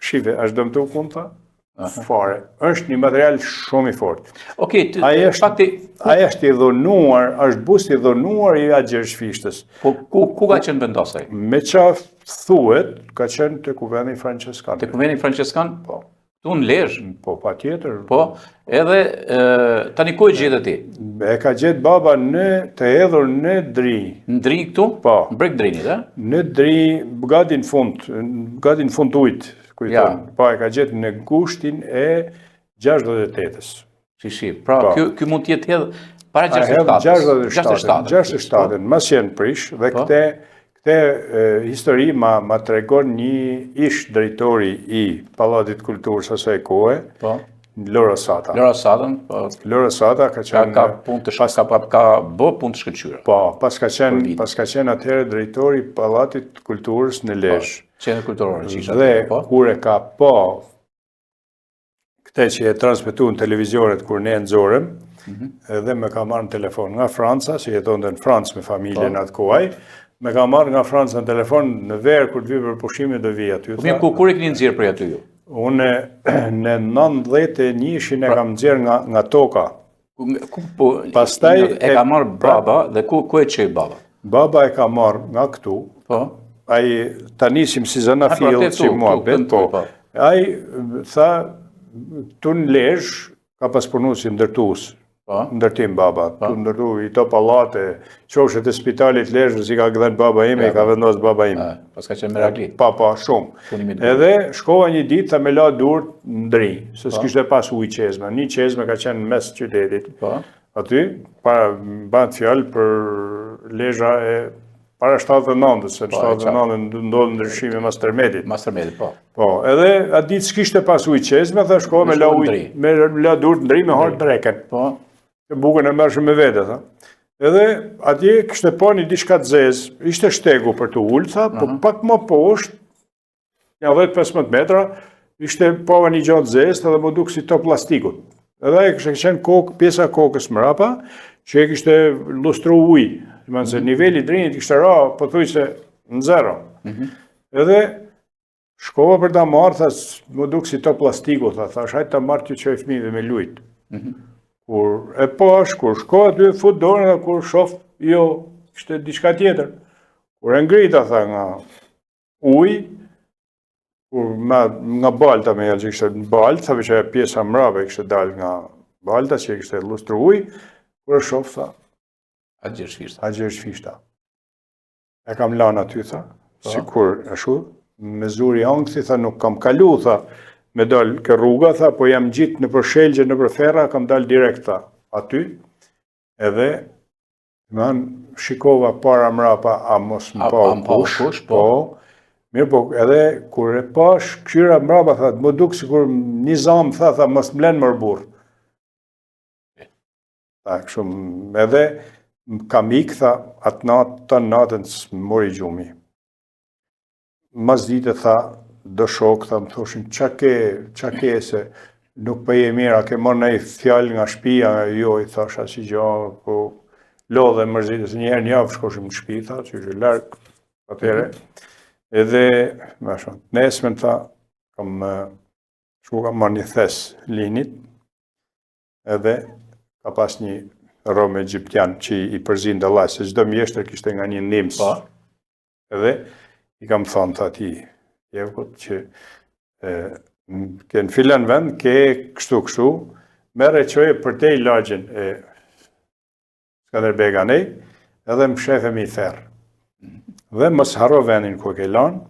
Shive, është dëmtu kun, tha? Fare, është një material shumë i fort. Okej, fakti... Aja është i dhunuar, është bust i dhunuar i Gjergjfishtës. Po, ku ka qenë vendosaj? Me qa thuhet, ka qenë të kuveni franceskan. Të kuveni franceskan? Po. Tu në Lezhë? Po, pa tjetër. Po, edhe tani ku e gjetë ti? E ka gjetë baba të hedhur në Dri. Në Dri këtu? Po. Në breg Drinit, e? Në Dri, gati në fund ujtë, kujton. Po, e ka gjetë në gushtin e 68-ës. Shishi, pra kjo mund tjetë hedhë para 67-ën. 67-ën, mas jenë prish, dhe këte histori ma tregon një ish drejtori i Pallatit Kulturës asaj kohe, Lora Sata. Lora Satën, Lora Sata ka qenë... Ka bë punë të shkëlqyra. Po, pas ka qenë atëherë drejtori i Pallatit Kulturës në Lezhë. Qendër kulturore që isha. Dhe kur e ka këte që e transmitu në televizionet kur ne nëzorem, edhe me ka marrë në telefon nga Franca, që jeton dhe në Francë me familjen atë kohaj, me ka marrë nga Franca në telefon në verë kur të vi për pushime dhe vi aty. Kur e këni nëzirë për aty ju? Unë në 91 e kam nëzirë nga toka. Pastaj e ka marrë baba dhe ku e qej baba? Baba e ka marrë nga këtu, ai ta nisim si zëna fillë që mua bet, po. Ai tha, tu në Lezhë, ka pas punu si ndërtues, ndërtim baba, tu ndërtu i to pallate, qoshet e spitalit Lezhë, si ka gëdhen baba ime, i ka vendos baba ime. Pas ka qenë merakli. Pa, shumë. Edhe shkova një ditë, tha me la dur në Dri, se s'kishte pas ujë qezme. Një qezme ka qenë mes qytetit. Aty, bëhet fjallë për Lezhë e para 79-ës, se 79-ën ndodhë ndryshimi Mastermedit. Mastermedit, po. Po, edhe atë ditë s'kishte pas ujë qezme, dhe shkova me la dur të Ndri me harë dreken. Po. Bukën e mërshëm me vete, tha. Edhe atje kështë po një diçka të zezë, ishte shtegu për të ullë, tha, po pak më poshtë, një 10-15 metra, ishte pova një gjatë zezë, edhe më dukë si to plastikut. Edhe e kështë qenë pjesa kokës mrapa, që e kështë lustru ujë. Se nivelli drinit kështë ra, po thuj se në zero. Edhe shkova për ta marrë, tha, më dukë si to plastiku, tha, shajtë ta marrë që e fëmijëve me lujtë. Kur e pash, kur shkova ty e fut dorën dhe kur shof, jo, kështë diçka tjetër. Kur e ngrita, tha, nga ujë, kur nga balta me jelë që kështë në baltë, tha, që e pjesa mrave kështë dalë nga balta që kështë lustru ujë, kur e shof, tha, A Gjergjfishta. E kam lanë aty, tha, si kur e shu, me zuri angthi, tha, nuk kam kalu, tha, me dalë kë rruga, tha, po jam gjitë në për shelgje, në për ferra, kam dalë direkt, tha, aty, edhe, shikova para mrapa, a mos më pa u kush, po, mirë po, edhe, kur e pash, këshyra mrapa, tha, më duk si kur një zamë, tha, mos më lenë mërburë. Tha, këshu, edhe, kam ikë, tha, atë natën së më mori gjumi. Mas dite, tha, do shokë, tha, më thoshin, qa ke se nuk për je mira, ke marrë në i fjallë nga shpia, jo, i thasha si gjo, po lodhe mërzitës, njëherë një avë shkoshim në shpi, tha, që është larkë, atere, edhe, me shumë, nesmen, tha, kam marrë një thes linit, edhe, ka pas një Rome Egyptian që i përzin dhe laj, se gjdo mjeshtër kishte nga një nimës. Edhe i kam thonë, tha ti, jevkot, që ke në filan vend, ke kështu, mere qojë për te i lagjen e Skanderbeganej, edhe më shefe mi therë. Dhe mos haro vendin ku ke lanë,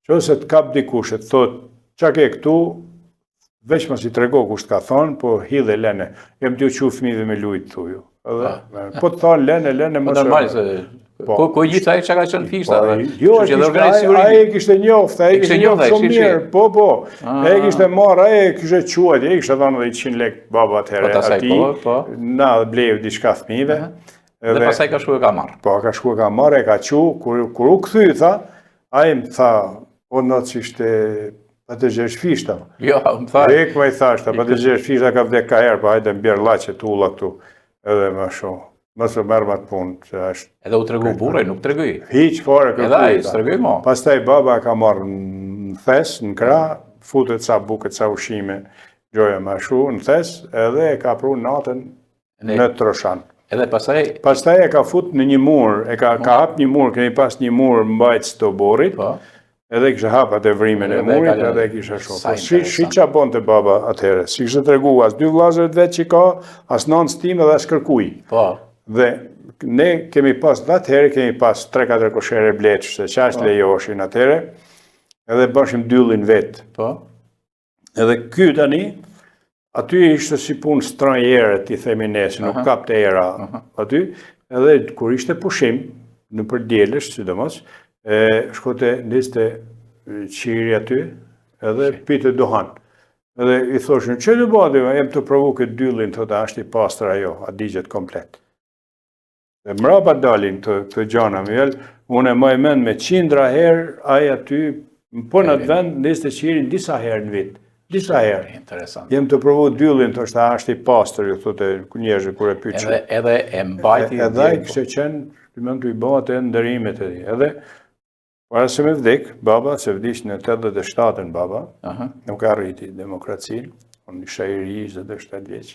që ose të kap dikush e të thot, qa ke këtu, veç mos I trego kusht ka thonë, po hidhe lene. Jem t'ju qu fëmijëve me lujt thuju. Po të thonë lene Po mos. normal se ko gjithë ai çka ka qenë fishta. Jo, ai kishte njoftë, ai kishte njoftë shumë mirë. Po. Ai kishte marrë, ai kishte quajt, ai kishte dhënë 100 lekë baba atëherë atij. Na bleu diçka fëmijëve. Dhe pastaj ka shkuar ka marrë. Po, ka shkuar ka marrë, ka qu, kur u kthy tha, ai më tha, o not ishte pa të gjesh fishta. Jo, më tha. Rek më I thashta, pa të gjesh fishta ka vdek ka herë, pa hajde mbjer llaçe tulla këtu. Edhe më shumë. Mos e merr më atë punë, që është. Edhe u tregu burrë, nuk tregoi. Hiç fare kërkuj. Edhe ai s'tregoi më. Pastaj baba ka marrë në thes, në krah, futet ca buke, ca ushqime, gjoja më ashtu në thes, edhe e ka pru natën në Troshan. Edhe pastaj e ka fut në një mur, ka hap një mur, kemi pas një mur mbajtës të borit, edhe kishte hap atë vrimin e murit, edhe kisha shumë. Si qa bon të baba atëherë, si kishte tregu as 2 vllazërit vetë që ka, as nënës tim edhe as kërkuj. Dhe ne kemi pas, atëherë kemi pas 3-4 koshere bleqë, se qashtë lejoshin atëherë, edhe bashim dyllin vetë. Edhe ky tani, aty ishte si punë stranjere, ti themi nesë, nuk kap të era aty, edhe kur ishte pushim, në përdjelësh, sidomos, shkote niste qiri aty, edhe pite duhan. Edhe I thoshin, që të bade, jem të provu këtë dyllin, thotë, ashtë I pastër ajo, a digjet komplet. Dhe mrapa dalin të gjana mjell, unë e më mend me 100 herë, aja aty, po në atë vend, niste qirin disa herë në vit. Disa herë. Interesant. Jem të provu dyllin, të është ashtë I pastër, ju thote njerëzit kur e pyqë. Edhe e mbajti. Edhe I kështë qenë, të mund të I bëhat e ndërimet e di. Edhe, para se me vdek, baba, se vdish në 87-ën baba, nuk arriti demokracinë, unë isha I ri, 27 vjeç.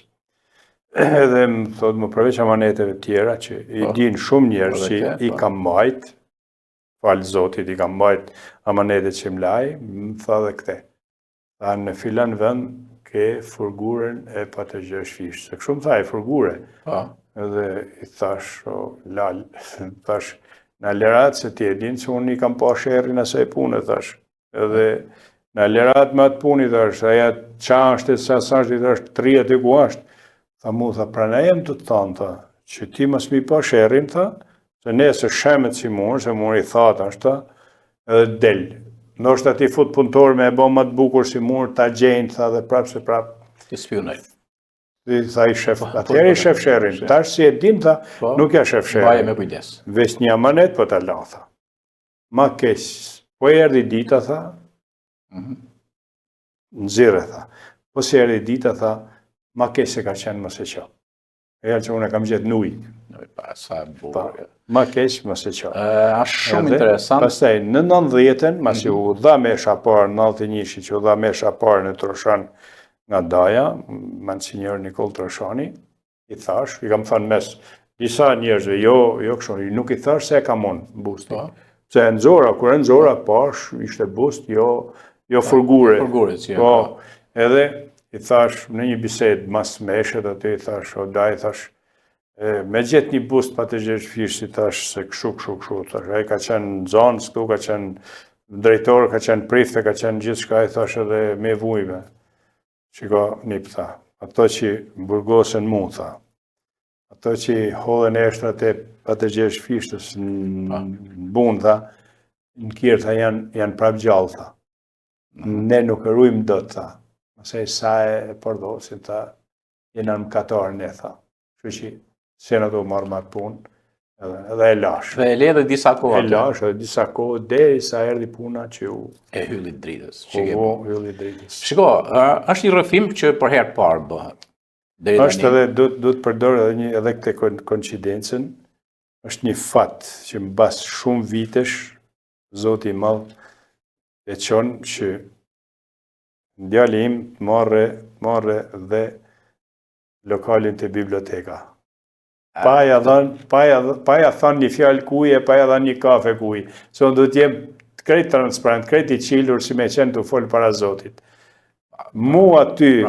Edhe më thotë më përveç amaneteve tjera, që I din shumë njerëz që I kam mbajt, falë Zotit, I kam mbajt amanetet që më laj, më tha dhe këte. Tha në filan vend, ke furguren e pa të gjesh fish. Se kështu më tha e furgure. Edhe I thash, lal, thash, në lerat se ti e din që unë I kam pa sherrin asaj pune, thash. Edhe në lerat me atë puni, thash, aja qa është e sa është, thash, 30 e ku ashtë. Tha mu, tha, pra ne jem të thanë, tha, që ti mos mi pa sherrin, tha, se ne se shemet si mur, se mur I thatë ashtë, edhe del. Nështë ati fut punëtor me e bo më të bukur si mur, ta gjenë, tha, dhe prapë se prapë. Ti spionaj. Tha I shef, atëherë I shef sherrin. Tash si e dim, tha, nuk ja shef sherrin. Baje me kujdes. Vesh një amanet, po ta la, tha. Ma kesh, po e erdi dita, tha, nëzire, tha. Po si erdi dita, tha, ma kesh se ka qenë mëse qo. E që unë e kam gjetë nuj. Sa burë. Ma kesh mëse qo. Ashtë shumë interesant. Pastaj, në 90-ën, masi u dha mesha parë, 91-shi që u dha mesha parë në Troshan nga Daja, Monsinjor Nikol Troshani, I thash, I kam thënë mes disa njerëzve, jo kështu, nuk I thash se e kam unë busti. Se nxora, kur e nxora pash, ishte bust, jo furgure. Furgure, që po, edhe I thash, në një bised mas meshet, aty I thash, o da I thash, me gjetë një bust pa të gjesh fish, I thash, se këshu, thash, ai ka qenë zonës, këtu ka qenë drejtor, ka qenë prifte, ka qenë gjithë shka, I thash edhe me vujme. Shiko, një pëtha, ato që burgosen mu, tha, ato që hodhen eshtrat e pa të gjesh fishtës në bunë, tha, në kjerë, tha, janë prap gjallë, tha. Ne nuk e rujmë do, tha. Mësej sa e përdosin, tha, jena në katarë ne, tha. Që që sena do marrë ma të punë, edhe e lash. Dhe e le dhe disa kohë. E lash, edhe disa kohë, dhe sa erdi puna që u... E hyllit dritës. Hyllit dritës. Shiko, është një rrëfim që për herë parë bëhet. është edhe, du të përdor edhe këte koincidencën, është një fat që mbas shumë vitesh, Zoti I Madh e qonë që djali im marre dhe lokalin të biblioteka. Pa ja thënë një fjalë kuje, pa ja thënë një kafe kuje. Se unë du t'jem krejt transparent, krejt I qilur si me qenë të folë para Zotit. Mu aty,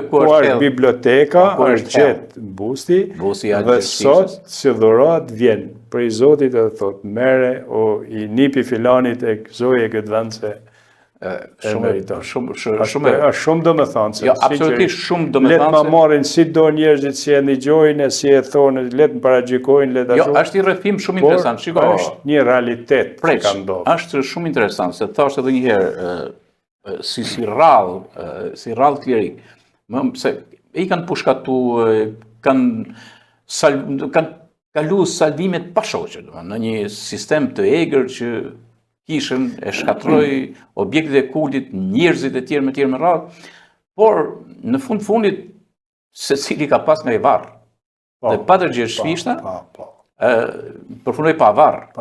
ku është biblioteka, është gjetë busti, dhe sot si dhurat vjen prej Zotit edhe thot, mere o I nipi filanit e zoje këtë vend se Është shumë domethënëse. Jo, absolutisht shumë domethënëse. Let ma marrin si do njerëzit si e ndigjojnë, si e thonë, let më paragjykojnë, let Jo, është një rrëfim shumë interesant. Shiko, është një realitet që ka ndodhur. Është shumë interesant, se thashtë edhe një herë, si rrallë klerik, se i kanë pushkatu, kanë kalu salvimet pashoqe, në një sistem të egër që kishën e shkatroj objektet e kultit, njerëzit e tjerë me radhë, por në fundit secili ka pas nga i varr. Dhe Patër Gjershfishta përfundoi pa varr.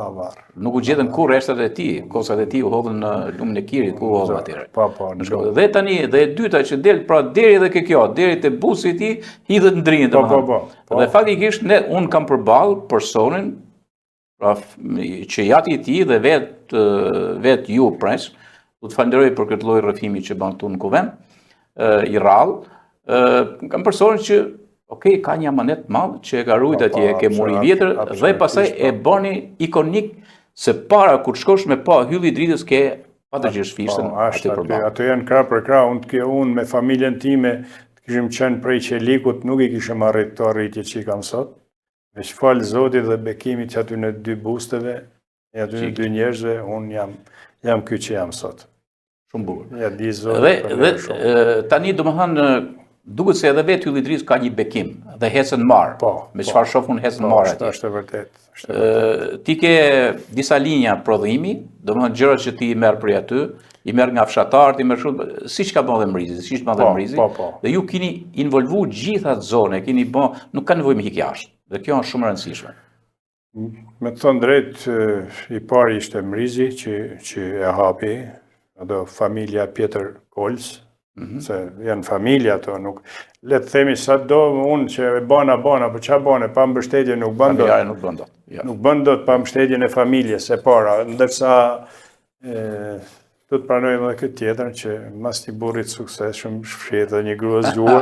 Nuk u gjetën kur reshtat e tij, kosat e tij u hodhën në lumin e Kirit, ku u hodhën atyre. Dhe tani, dhe e dyta që del, pra deri edhe kjo, deri te busi i tij, hidhet në drinjë domethënë. Dhe faktikisht unë kam përballë personin pra që jati i tij dhe vet ju pres, du të falenderoj për këtë lloj rrëfimi që bën këtu në kuvent, i rrallë, kam personin që ka një amanet madh që e ka ruajtur atje, ke muri vjetër dhe pastaj e bëni ikonik se para kur shkosh me pa hylli i dritës ke Patër Gjershfishtën aty përballë. Ato janë krah për krah, unë me familjen time kishim qenë prej Qelikut, nuk i kishim arrit të arritje që i kam sot. Me falë Zotit dhe bekimit që aty në 2 busteve, e aty në 2 njerëzve, unë jam ky që jam sot. Shumë bukur. Ja di Zotit. Dhe tani domethënë duket se edhe vetë hylli i dritës ka një bekim dhe hecën marr. Me çfarë shohun hecën marr atje. Është vërtet. Ti ke disa linja prodhimi, domethënë gjërat që ti i merr prej aty, i merr nga fshatarët, i merr shumë, siç ka bën dhe Mrizi, dhe ju keni involvu gjitha zonë, keni bën, nuk ka nevojë me hik jashtë. Dhe kjo është shumë e rëndësishme. Me të thënë drejt, i pari ishte Mrizi që e hapi, ato familja Pjetër Kolës, se janë familja ato, nuk le të themi sa do unë që e bana, për qa bane, pa mbështetje nuk bën dot. Nuk bën dot pa mbështetjen e familjes e para, ndërsa do të pranojmë edhe këtë tjetër që mas t'i burrit sukses shumë shfshet dhe një grua zgjuar.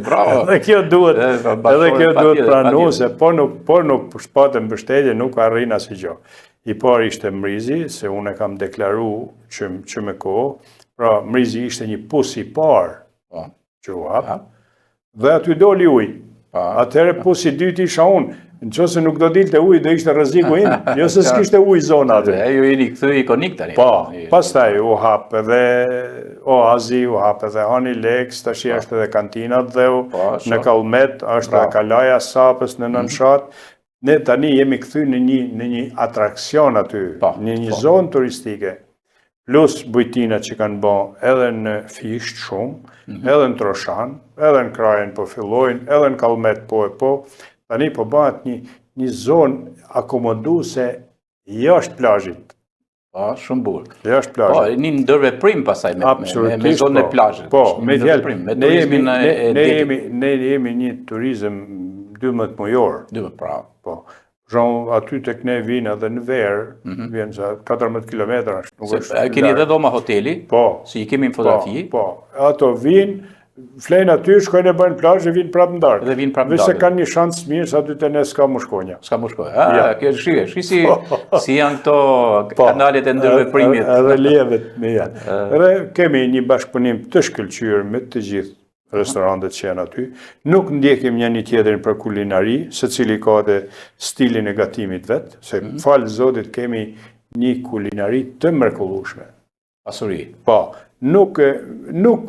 Bravo. Edhe kjo duhet pranuese, por nuk shpatën mbështetje, nuk arrin asgjë. I pari ishte Mrizi, se unë e kam deklaru që me kohë, pra Mrizi ishte një pus i parë që u hap, dhe aty doli ujë. Atëherë pus i dytë isha unë. Nëse nuk do dilte ujë, do ishte rreziku im, jo se s'kishte ujë zona aty. Ju jeni kthy ikonik tani. Pastaj u hap edhe Oazi, u hap edhe Hani Lex, tash është edhe kantina dheu, në Kallmet, është edhe kalaja sapës në Nënshat. Ne tani jemi kthy në një atraksion aty, në një zonë turistike. Plus bujtinat që kanë bën edhe në Fisht shumë, edhe në Troshan, edhe në Krajen po fillojnë, edhe në Kallmet po. Tani po bëhet një zonë akomoduese jashtë plazhit. Shumë bukur. Jashtë plazhit. Një ndërveprim pasaj me zonën e plazhit. Me turizmin e ne jemi një turizëm 12 mujor. 12, bravo. Po. Aty tek ne vinë edhe në verë, vjen sa 14 kilometra. Keni edhe dhoma hoteli, si i kemi në fotografi. Po, ato vinë, flenë aty, shkojnë e bëjnë plazh e vinë prapë ndarkë. Dhe vinë prapë ndarkë. Vese kanë një shansë mirë, sa aty të ne s'ka mushkonja. S'ka mushkonja. Kjo shqy si janë këto kanalet e ndërveprimit. Edhe lijevet me janë. Dhe kemi një bashkëpunim të shkëlqyer me të gjithë restorantet që janë aty. Nuk ndjekim një tjetrin për kulinari, secili ka dhe stilin e gatimit vet, se falë Zotit kemi një kulinari të mrekullueshme. Pasuri. Po, nuk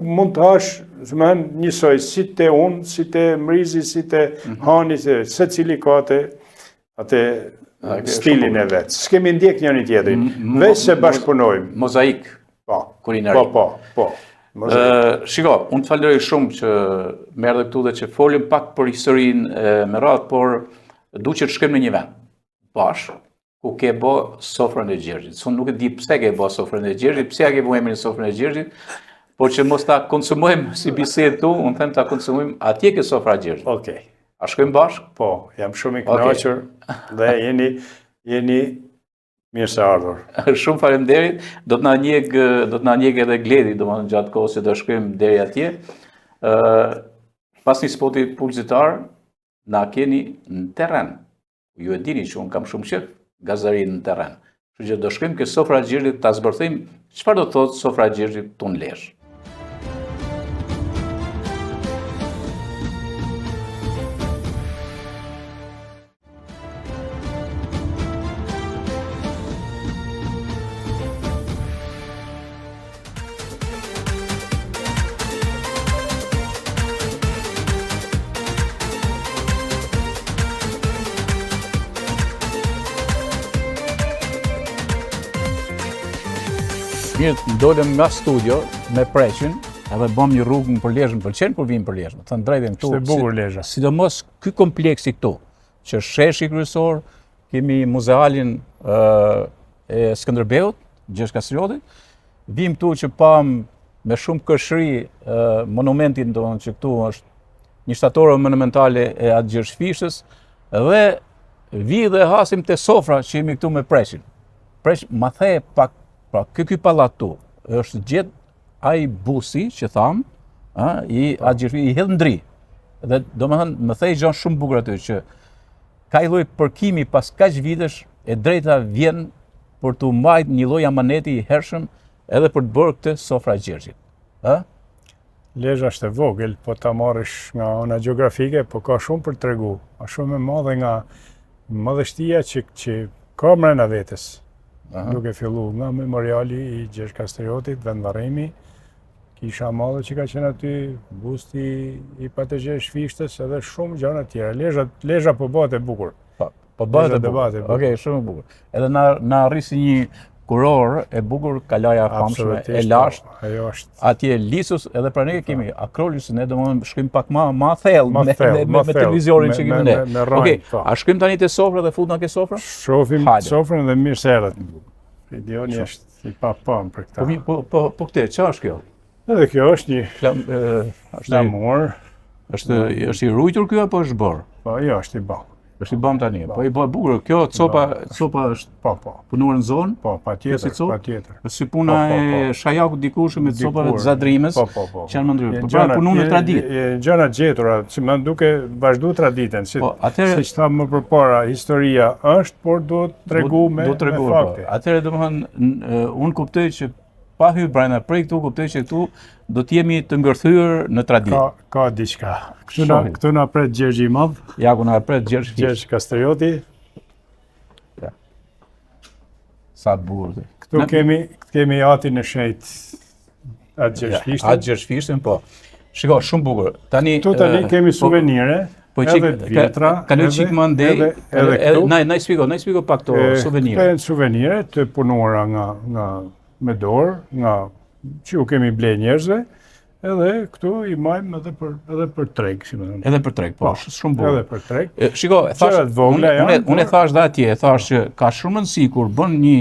mund të hash, njësoj si te unë, si te Mrizi, si te Hani, secili ka atë stilin e vet. S'kemi ndjek një tjetrin, veç se bashkëpunojmë. Mozaik kulinari. Po. Shiko, unë të falenderoj shumë që më erdhe këtu dhe që folim pak për historinë me radhë, por duhet të shkojmë në një vend bashkë ku ke bë sofrën e Gjergjit. Unë nuk e di pse ke bë sofrën e Gjergjit, pse ke bë emrin sofrën e Gjergjit, por që mos ta konsumojmë si bisedë tu, unë them ta konsumojmë atje ke sofra e Gjergjit. Okej. A shkojmë bashkë? Po, jam shumë i kënaqur dhe jeni mirë se ardhur. Shumë faleminderit. Do të na njeg edhe Gledi, domethënë gjatë kohës që do shkojmë deri atje. Pas një spoti publicitar, na keni në terren. Ju e dini që unë kam shumë qef gazari në terren. Kështu që do shkojmë ke sofra e Xhirlit ta zbërthejmë çfarë do thotë sofra e Xhirlit ton Lezhë. Mirë, dolëm nga studio me preqin, edhe bëm një rrugë për Lezhën, pëlqen kur vim për Lezhën. Thënë drejtën këtu. Ishte bukur Lezhë. Sidomos ky kompleksi këtu, që është sheshi kryesor, kemi muzealin e Skënderbeut, Gjergj Kastrioti. Vim këtu që pam me shumë këshri monumentin, domethënë që këtu është një shtatore monumentale e atë Gjergj Fishtës, dhe vi dhe hasim te sofra që jemi këtu me preqin. Preq, ma the pak. Pra, ky pallat tu është gjet ai busi që tham, i hedh ndri. Dhe domethënë më thej gjën shumë bukur aty që ka lloj përkimi pas kaq vitesh e drejta vjen për të mbajt një lloj amaneti i hershëm edhe për të bërë këtë sofra e Gjergjit. Lezhë është e vogël, po ta marrësh nga ana gjeografike, po ka shumë për tregu. Ka shumë e madhe nga madhështia që ka mrena vetes. Duke fillu nga memoriali i Gjergj Kastriotit, vendvarrimi, kisha madhe që ka qenë aty, busti i patë Gjergj Fishtës edhe shumë gjëra tjera. Lezhë po bëhet e bukur. Po bëhet e bukur. Okej, shumë e bukur. Edhe na arrisi një kuror e bukur, kalaja famshme e lashtë. Ajo është. Atje Lisus, edhe pra ne kemi Akrolisin, ne domethënë shkojmë pak ma thellë me televiziorin që kemi ne. Okej, a shkojmë tani te sofra dhe futna ke sofra? Shohim sofrën dhe mirë se erdhët. Ideoni është i papam për këtë. Po këtë, çfarë është kjo? Edhe kjo është një flamur. Është i ruajtur ky apo është bor? Po, jo, është i bam. Është i bam tani. Po i bë bukur. Kjo copa është punuar në zonë? Po, patjetër. Si puna e Shajakut dikush me copave të Zadrimës, që janë më ndryrë. Po pra punon në traditë. Gjëra gjetura, që më duke vazhdu traditën. Siç tham më përpara, historia është, por duhet tregu me fakte. Atëherë domethënë unë kuptoj që pa hyrë brenda prej këtu, kuptoj që këtu do të jemi të ngërthyer në traditë. Ka diçka. Këtu na pret Gjergji i Madh. Ja ku na pret Gjergj Kastrioti. Sa bukur. Këtu kemi atin e shenjt atë Gjergj Fishtën. Atë Gjergj Fishtën, po. Shiko, shumë bukur. Tani kemi suvenire. Edhe vjetra. Kaloj çik më ndej. Na shpjego pak këto suvenire. Këto janë suvenire të punuara nga me dorë, që u kemi ble njerëzve, edhe këtu i majmë edhe për treg, si më thonë. Edhe për treg, po, shumë bukur. Edhe për treg. Shiko, unë thash dhe atje, thash që ka shumë rëndësi kur bën një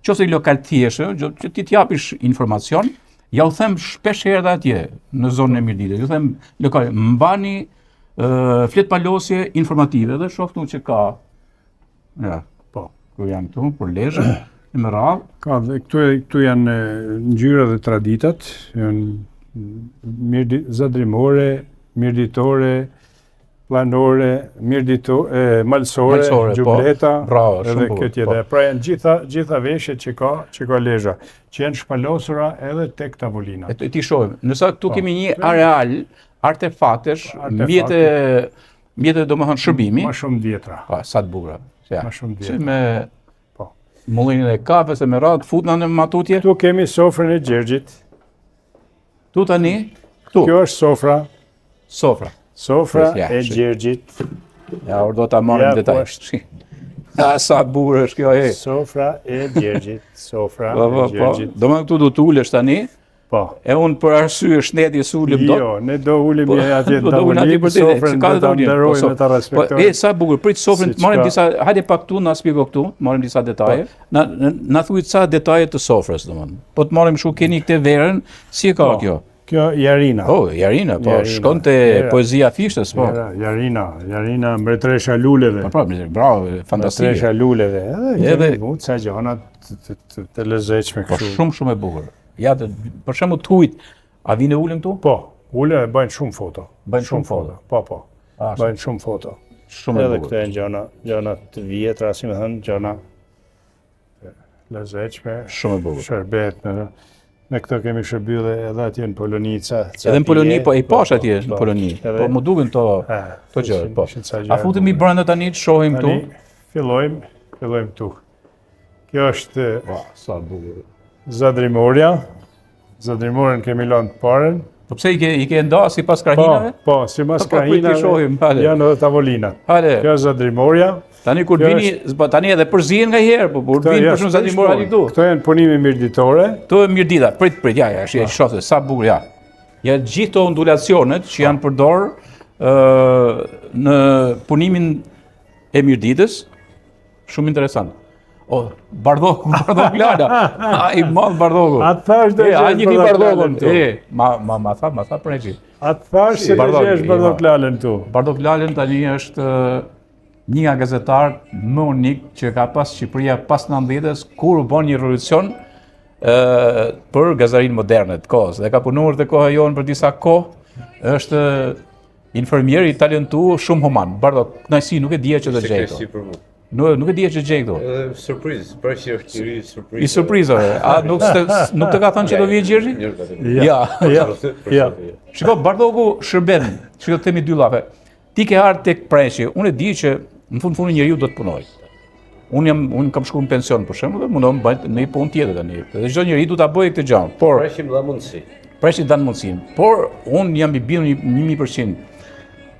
qoftë lokal thjeshtë, që ti t'japish informacion, ja u them shpesh herë dhe atje në zonën e Mirditës. Ju them lokal, mbani flet palosje informative dhe shohnu që ka. Ja, po, ku janë këtu për Lezhën. Me radhë. Ka dhe këtu janë ngjyra dhe traditat, janë zadrimore, mirditore, planore, malsore, gjubleta, edhe këtë tjetër. Pra janë gjitha veshjet që ka Lezhë, që janë shpalosura edhe tek tavolina. Ti shohim, nësa këtu kemi një areal artefaktesh, mjete domethënë shërbimi. Ma shumë vjetra. Sa të bukura. Ma shumë vjetra. Mullinin e kafes e me radhë, futna në matutje. Tu kemi sofrën e Gjergjit. Tu tani? Këtu. Kjo është sofra. Sofra e Gjergjit. Ja, do ta marrim detaj. Sa bukur është kjo, e. Sofra e Gjergjit. Sofra e Gjergjit. Do më këtu do t'ulesh tani? Po. E unë për arsye shneti s'ulem dot. Jo, ne do ulem atje të tavolinës, sofrën do ta nderojmë dhe ta respektojmë. Sa bukur, prit sofrën, marrim disa, hajde pak këtu, na shpjego këtu, marrim disa detaje. Na thuaj ca detaje të sofrës, domethënë. Po të marrim kështu, keni këtë verën, si e ka kjo? Kjo Jarina. Jarina, po, shkon te poezia Fishtës, po. Jarina, mbretëresha luleve. Po, bravo, fantastike. Mbretëresha luleve. Edhe ca gjëra të lezetshme kështu. Po, shumë e bukur. Ja, për shembull tujt, a vinë ulën këtu? Po, ulën e bëjnë shumë foto. Bëjnë shumë foto. Po. Bëjnë shumë foto. Shumë e bukur. Edhe këto janë gjëra të vjetra, si më thënë, gjëra lezetshme. Shumë e bukur. Shërbet me këto kemi shërbylle edhe atje në Poloni. Edhe në Poloni, po i pash atje në Poloni. Po më duken to gjëra, po. A futemi brenda tani të shohim këtu? Fillojmë këtu. Kjo është Sa bukur. Zadrimorja. Zadrimorën kemi lënë të parën. Po pse i ke nda sipas krahinave? Po, sipas Po, prit të shohim, krahinave hale. janë edhe tavolinat. Hale. Kjo është Zadrimorja. Tani kur Kjo vini, tani edhe përzihen nga herë, po kur vini për shumë Zadrimor ali këtu. Këto janë punime mirditore. Këto e mirdita, prit, ja, shohë, sa bukur, ja. Ja, gjithë to ondulacionet që janë përdor në punimin e mirditës, shumë interesant. O, Bardhoku Lala, i madh Bardhoku. Atë thash do A jesh një ki Bardhokun, Bardhok ma tha preqi. Atë thash se do jesh Bardhok Lalën tu. Bardhok Lalën tani është një nga gazetarët më unik që ka pas Shqipëria pas 90-s, kur u bën një revolucion për gazarinë moderne të kohës. Dhe ka punuar të koha jonë për disa kohë, është infermier i talentuar, shumë human. Bardhok, kënaqësi, nuk e dija që do gjej këto. Nuk e dija që gjej këto. Surprizë, pra që është i surprizë. I surprizë, a nuk të ka thënë që do vijë Gjergji? Ja. Shiko, Bardhoku shërben, shiko të themi dy llafe. Ti ke ardhur tek preshi, unë e di që në fundin njeriu do të punoj. Unë kam shkuar në pension për shembull dhe mundom bëj në një punë tjetër tani. Dhe çdo njeri du ta bëjë këtë gjë. Por Preshim dha mundësi. preshi dan mundësinë. Por unë jam i bindur 1000%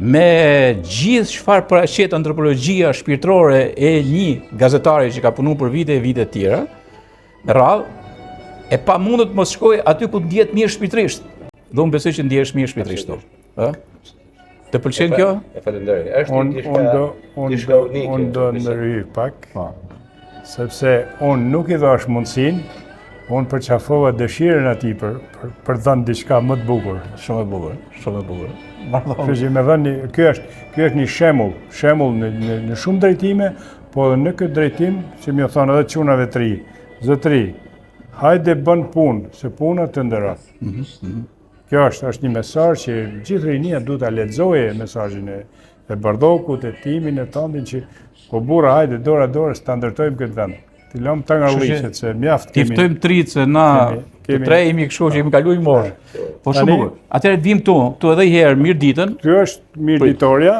me gjithë çfarë paraqet antropologjia shpirtërore e një gazetari që ka punuar për vite e vite të tjera, me radhë, e pa mundet mos shkoj aty ku ndihet mirë shpirtërisht. Dhe unë besoj që ndihesh mirë shpirtërisht. Ë? Të pëlqen kjo? E falenderoj. Është Unë do ndërhyj pak, sepse unë nuk i dhash mundësinë, unë përqafova dëshirën ati për dhënë diçka më të bukur. Shumë e bukur, shumë e bukur. Kështu që më dhënë, ky është një shembull në shumë drejtime, po edhe në këtë drejtim që më thonë edhe çunave të ri, zotëri, hajde bën punë, se puna të ndëron. Kjo është një mesazh që gjithë rinia duhet ta lexojë mesazhin e Bardhokut, e timin e tandin që po burra hajde dora ta ndërtojmë këtë vend. Ti lëm ta ngarllishet se mjaft kemi. Ti ftojmë tritë se na të tre jemi kështu që jemi kaluar morë. Po shumë bukur. Atëherë vim këtu edhe një herë mirë ditën. Ky është mirditoria.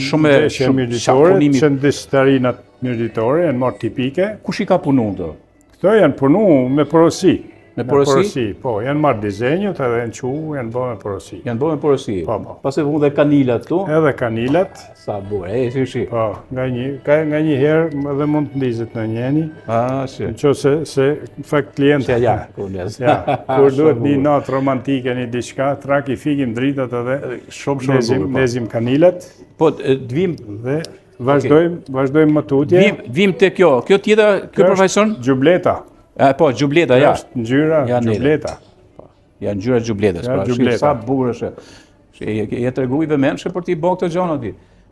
Shumë mirditore, qendrestarinat mirditore janë marrë tipike. Kush i ka punuar këto? Këto janë punuar me porosi. Me porosi? Po, janë marrë dizenjut edhe në qu, janë bërë me porosi. Janë bërë me porosi? Po. Pas e vënë dhe kanilat këtu? Edhe kanilat. Sa bukur, si. Po, nga një herë edhe mund të ndizet në njeni. Shi. Në që se fakt klientë. Ja, kur duhet një natë romantike, një diçka, trak i fikim dritat edhe shumë nezim kanilat. Po, të vim... Dhe vazhdojmë më tutje. Vim të kjo tjetër, kjo profesion? Gjubleta. Po, gjubleta, ja. Është ngjyra gjubleta. Ja, ngjyra gjubletës, pra, sa bukur është. Je tregu i vëmendshëm për t'i bërë këtë gjëna ti.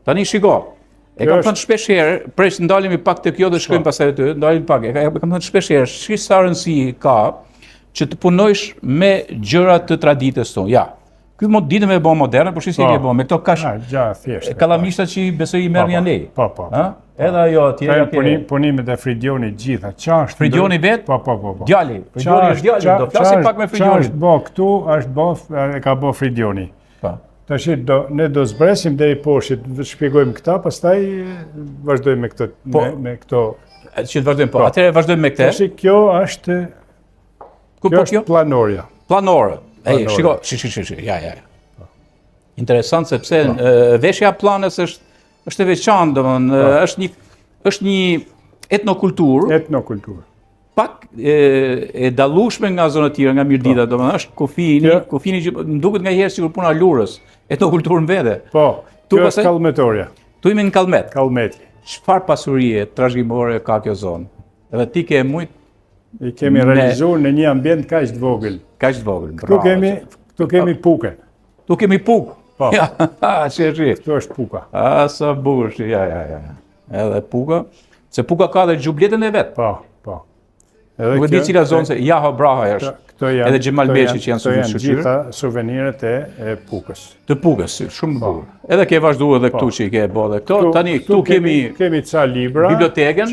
Tani shiko, e kam thënë shpesh herë, presh ndalemi pak te kjo dhe shkojmë pastaj aty, ndalim pak. E kam thënë shpesh herë, shi sa rëndësi ka që të punojsh me gjëra të traditës tonë. Ja. Ky mund ditë me bë moderne, por shisi e bë me këto kash. Kallamishta që besoj i merrni anej. Po. Edhe ajo atje. Punimet e Fridioni gjitha. Ç'është? Fridioni vet? Po. Djali. Fridioni është djali. Do flasim pak me Fridionin. Ç'është bë këtu, e ka bë Fridioni. Po. Tash ne do zbresim deri poshtë, të shpjegojmë këta, pastaj vazhdojmë me këto. Që të vazhdojmë po. Atëherë vazhdojmë me këtë. Tash kjo është kjo? Planoria. Planore. Shiko, ja. Interesant sepse veshja planës është e veçantë, domethënë është një etnokulturë. Pak e dallueshme nga zonat tjera, nga Mirdita, domethënë është kufini që më duket nganjëherë sikur puna lurës, etnokulturën vete. Po. Kjo është kallmetoria. Tu jemi në Kallmet. Kallmeti. Çfarë pasurie trashëgimore ka kjo zonë? Edhe ti ke shumë i kemi realizuar në një ambient kaq të vogël. Këtu kemi puke. Tu kemi puk. Po. Ja, Këtu është puka. Sa bukur, ja. Edhe puka, se puka ka dhe gjubletën e vet. Po. Nuk e di cila zonë se Jaho Braha është. Këto janë, Edhe Gjemal Beshi që janë këto janë shoqyrë. gjitha suveniret e Pukës. Të Pukës, shumë bukur. Edhe ke vazhduar edhe këtu që i ke bë edhe këto. Tani këtu kemi ca libra, biblioteken,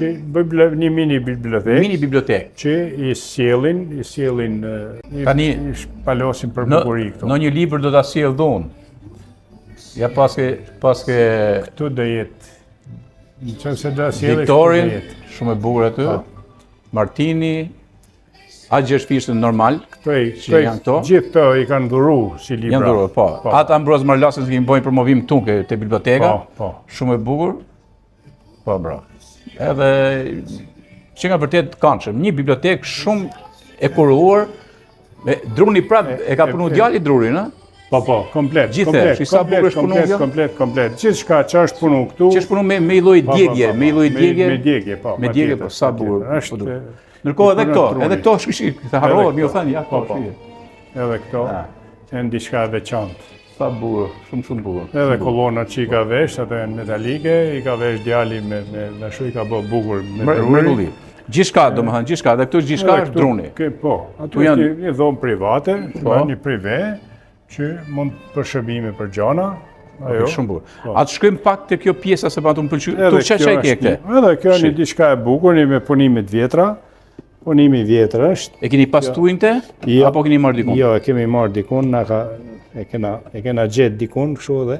një mini bibliotekë. mini bibliotekë. Që i sjellin Tani palosin për bukuri këtu. Në një libër do ta sjell dhon. Ja paske Këtu do jetë. Nëse do sjellësh Viktorin, shumë e bukur aty. Martini, Agje Shfishtën normal. Gjithë këto i kanë dhuru si libra. Janë dhuru, po. Ata Ambroz Marlasën që i bojnë promovim këtu te biblioteka. Po. Shumë e bukur. Po, bra. Edhe që nga vërtet këndshëm, një bibliotekë shumë e kuruar. Druni prap e ka punu djali Drurin, ëh? Po, komplet. Gjithë, sa bukur është punu kjo? Komplet. Gjithçka që është punu këtu. Që është punu me lloj djegje, me lloj djegje. Me djegje, po. Me djegje, po, sa bukur. Është. Ndërkohë edhe këto të harrohet, më u thënë, ja, po. Edhe këto janë diçka veçantë. Sa bukur, shumë bukur. Edhe kolonat që i ka vesh, ato janë metalike, i ka vesh djali me ashtu i ka bë bukur me druri. Gjithçka, domethënë gjithçka, edhe këtu gjithçka është druni. Po, ato janë një dhomë private, një prive, që mund për shërbime për gjana. Shumë bukur. Atë shkrim pak te kjo pjesa se patu më pëlqy. Tu çfarë ke këte? Edhe kjo është diçka e bukur, me punime të vjetra. Punimi i vjetër është. E keni pastuinte apo keni marrë dikun? Jo, e kemi marrë dikun, e kena gjetë dikun, kështu edhe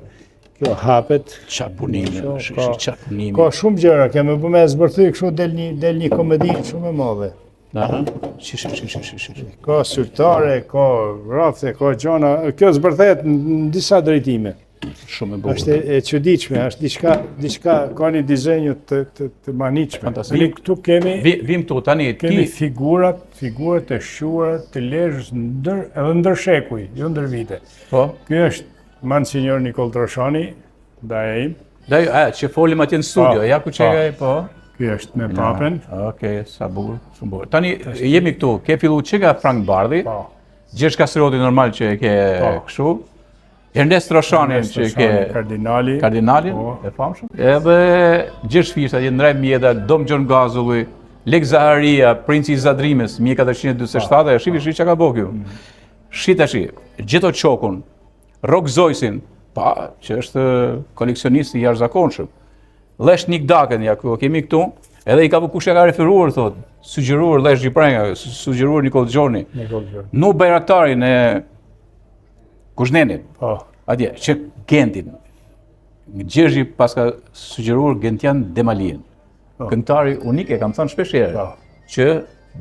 kjo hapet. Çfarë punimi, çfarë punimi. Ka shumë gjëra, kemë bë me zbërthy kështu del një komedi shumë e madhe. Aha. Ka syrtare, ka rrafte, ka gjana, kjo zbërthehet në disa drejtime. Shumë e bukur. Është e çuditshme, është diçka ka një dizenj të maniqshme. Fantastik. Këtu kemi vim këtu tani kemi figurat e shquara të lezhës edhe ndër shekuj, jo ndër vite. Po. Ky është Monsignor Nikol Troshani, daja im. Që folim atje në studio, ja ku çega po. Ky është me papen. Okej, sa bukur, shumë bukur. Tani jemi këtu, ke filluar çega Frank Bardhi. Po. Gjergj Kastroti normal që e ke kështu. Ernest Troshani që ke kardinalin e famshëm. Edhe Gjergj Shfishta, Jendrej Mjeda, Dom Gjon Gazulli, Lek Zaharia, Princi i Zadrimës, 1447, shifi çka ka bëu kjo. Shi tash, Gjeto Çokun, Rok Zojsin, që është koleksionist i jashtëzakonshëm. Lesh Nikdakën, ja ku kemi këtu, edhe i ka kush e ka referuar thotë, sugjeruar Lesh Gjiprenga, sugjeruar Nikol Xhoni. Nu Bajraktarin e Kuzhnenit. Atje, që Gentin. Gjergji pas ka sugjeruar Gentian Demalien. Këngëtari unik, e kam thënë shpesh herë, që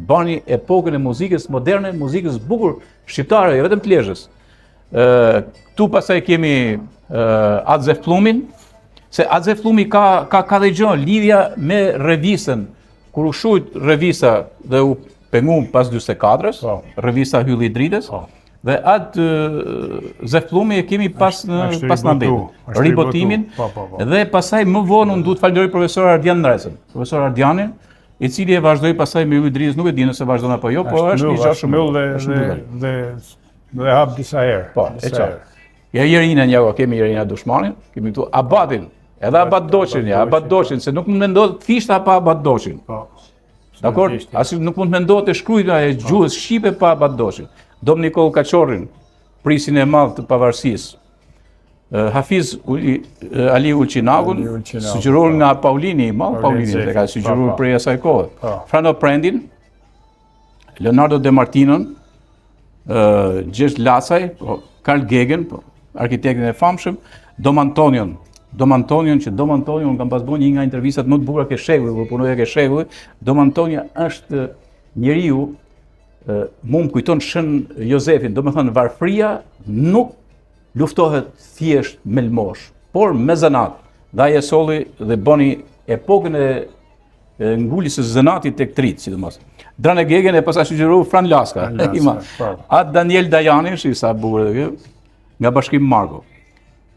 bani epokën e muzikës moderne, muzikës bukur shqiptare, jo vetëm të lezhës. Ktu pastaj kemi Adze Flumin, se Adze Flumi ka dhe gjë lidhja me revistën. Kur u shujt revista dhe u pengu pas 44-s, revista Hylli i Dritës, dhe atë Zefllumi e kemi pas në mbetit, ribotimin, dhe pasaj më vonë unë du të falënderoj profesor Ardian Ndresën, profesor Ardianin, i cili e vazhdoi pasaj me Hylli i Dritës, nuk e di nëse vazhdon apo jo, po është një gjë shumë dhe hap disa herë. Po, e qartë. Ja Jerina njëko, kemi Jerina Dushmanin, kemi këtu Abatin, edhe Abat Doçin, se nuk mund të mendohet thishta pa Abat Doçin. Dakor? Asi nuk mund të mendohet e shkruajtja e gjuhës shqipe pa Abat Doçin. Dom Nikol Kaçorrin, prisin e madh të pavarësisë. Hafiz Ali Ulçinagun, sugjeruar nga Paulini, Paulini e ka sugjeruar prej asaj kohe. Frano Prendin, Leonardo De Martinon, Gjergj Lasaj, Karl Gegen, arkitektin e famshëm, Dom Antonion, që Dom Antonion kam pas bërë një nga intervistat më të bukura ke shekujt, kur punoja ke shekujt. Dom Antonia është njeriu, mu më kujton Shën Jozefin, do me thënë varfria nuk luftohet thjesht me lmosh, por me zanat. Dhe ai e solli dhe boni epokën e nguljes së zanatit tek trit, sidomos. Drane Gegen e pastaj sugjeruar Fran Laska. Atë Daniel Dajani, shi sa bukur edhe kjo, nga Bashkimi Marko.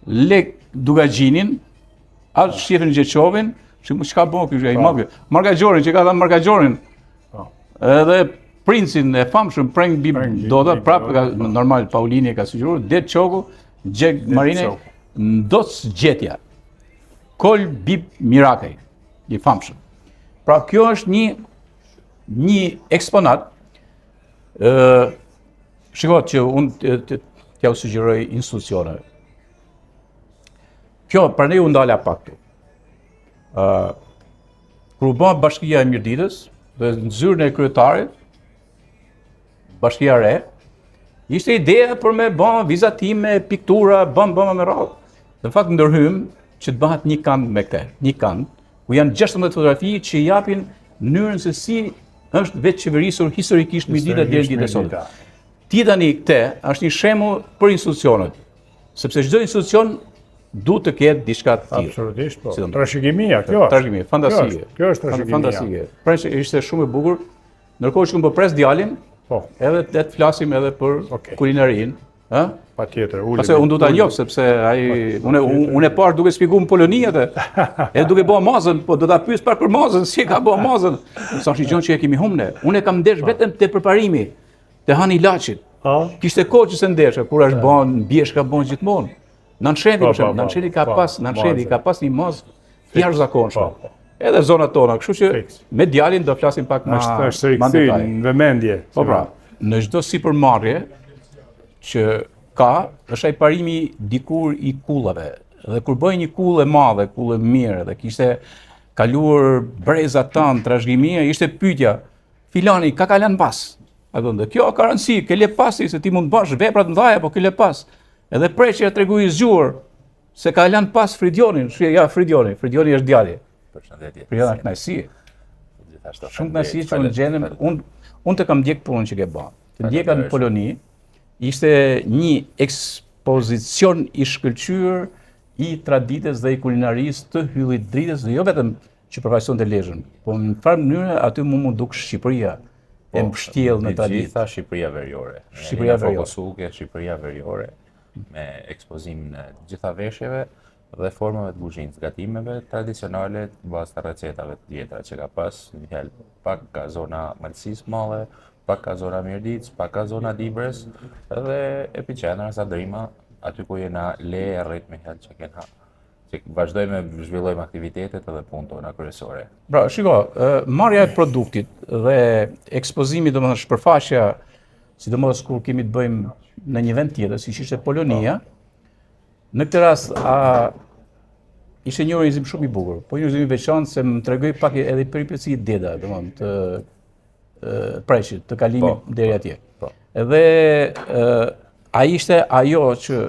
Lek Dugagjinin, atë shefin Gjeçovin, çka bën ky ai madh. Margagjorin, që ka thënë Margagjorin. Edhe Princin e famshëm Preng Doda, prapë normal Paulini e ka sugjeruar, Det Çoku, Gjeg Marine, Ndoc Gjetja, Kol Bib Mirakaj, i famshëm. Pra kjo është një një eksponat, shikoj që unë t'ja u sugjeroj institucioneve. Kjo, për ne u ndala pak këtu. Kur u bë Bashkia e Mirditës, dhe në zyrën e kryetarit, Bashkia e Re, ishte ideja për me bën vizatime, piktura, bën me radhë. Në fakt ndërhym që të bëhet një kanë me këtë, një kanë, ku janë 16 fotografi që japin mënyrën se si është vetë qeverisur historikisht Mirdita deri në ditën e sotme. Ti tani këtë është një shembull për institucionet, sepse çdo institucion duhet të ketë diçka të tillë. Absolutisht, po. Trashëgimia, kjo është. Trashëgimia, fantastike. Kjo është trashëgimia. Fantastike. Pra që ishte shumë e bukur, ndërkohë që unë po pres djalin, Po, edhe le të flasim edhe për kulinarinë, ë? patjetër. Pastaj unë do ta njoh sepse ai unë e parë duke shpjeguar në Poloni atë. Edhe duke bërë mazën, po do ta pyes pak për mazën, si e ka bërë mazën. Sa është një gjë që e kemi humne. Unë e kam ndesh vetëm te përparimi, te hani ilaçit. Kishte kohë që se ndeshë, kur është bën biesh ka bën gjithmonë. Nançeli për shembull, Nançeli ka pas një mazë të jashtëzakonshme. Edhe zonat tona, kështu që me djalin do flasim pak më është rikthyer në vëmendje. Po pra, në çdo sipërmarrje që ka, është ai parimi dikur i kullave. Dhe kur bëj një kullë e madhe, kullë e mirë, dhe kishte kaluar breza tanë, trashëgimia, ishte pyetja, filani ka kalan pas. A thonë, kjo ka rëndësi, ke le pasi se ti mund të bash vepra të mëdha, po ke le pas. Edhe preqja tregoi i zgjuar se ka lan pas Fridionin, ja Fridioni është djali. Përshëndetje. Priona kënaqësi. Shumë kënaqësi që unë gjendem, unë të kam ndjek punën që ke bërë. Të ndjeka në Poloni, ishte një ekspozicion i shkëlqyer i traditës dhe i kulinarisë të hyllit dritës, dhe jo vetëm që përfaqësonte Lezhën, po në farë mënyrë aty mu duk Shqipëria e mbështjell në traditë. Gjitha Shqipëria veriore. Shqipëria veriore. Fokusuar Shqipëria veriore me ekspozim në gjitha veshjeve dhe formave të kuzhinës, gatimeve tradicionale bazë të recetave të tjera që ka pas, Mihel, pak ka zona Malësisë Madhe, pak ka zona Mirditës, pak ka zona Dibrës, dhe epicentra Zadrima, aty ku jena le e rrit Mihel që kena. Që vazhdojmë zhvillojmë aktivitetet edhe punët tona kryesore. Pra, shiko, marrja e produktit dhe ekspozimi, domethënë shpërfaqja, sidomos kur kemi të bëjmë në një vend tjetër, siç ishte Polonia. Në këtë rast, ishte një organizim shumë i bukur, po një organizim i veçantë se më tregoi pak edhe peripeci deda, domethënë të preshit, të kalimit deri atje. Edhe ai ishte ajo që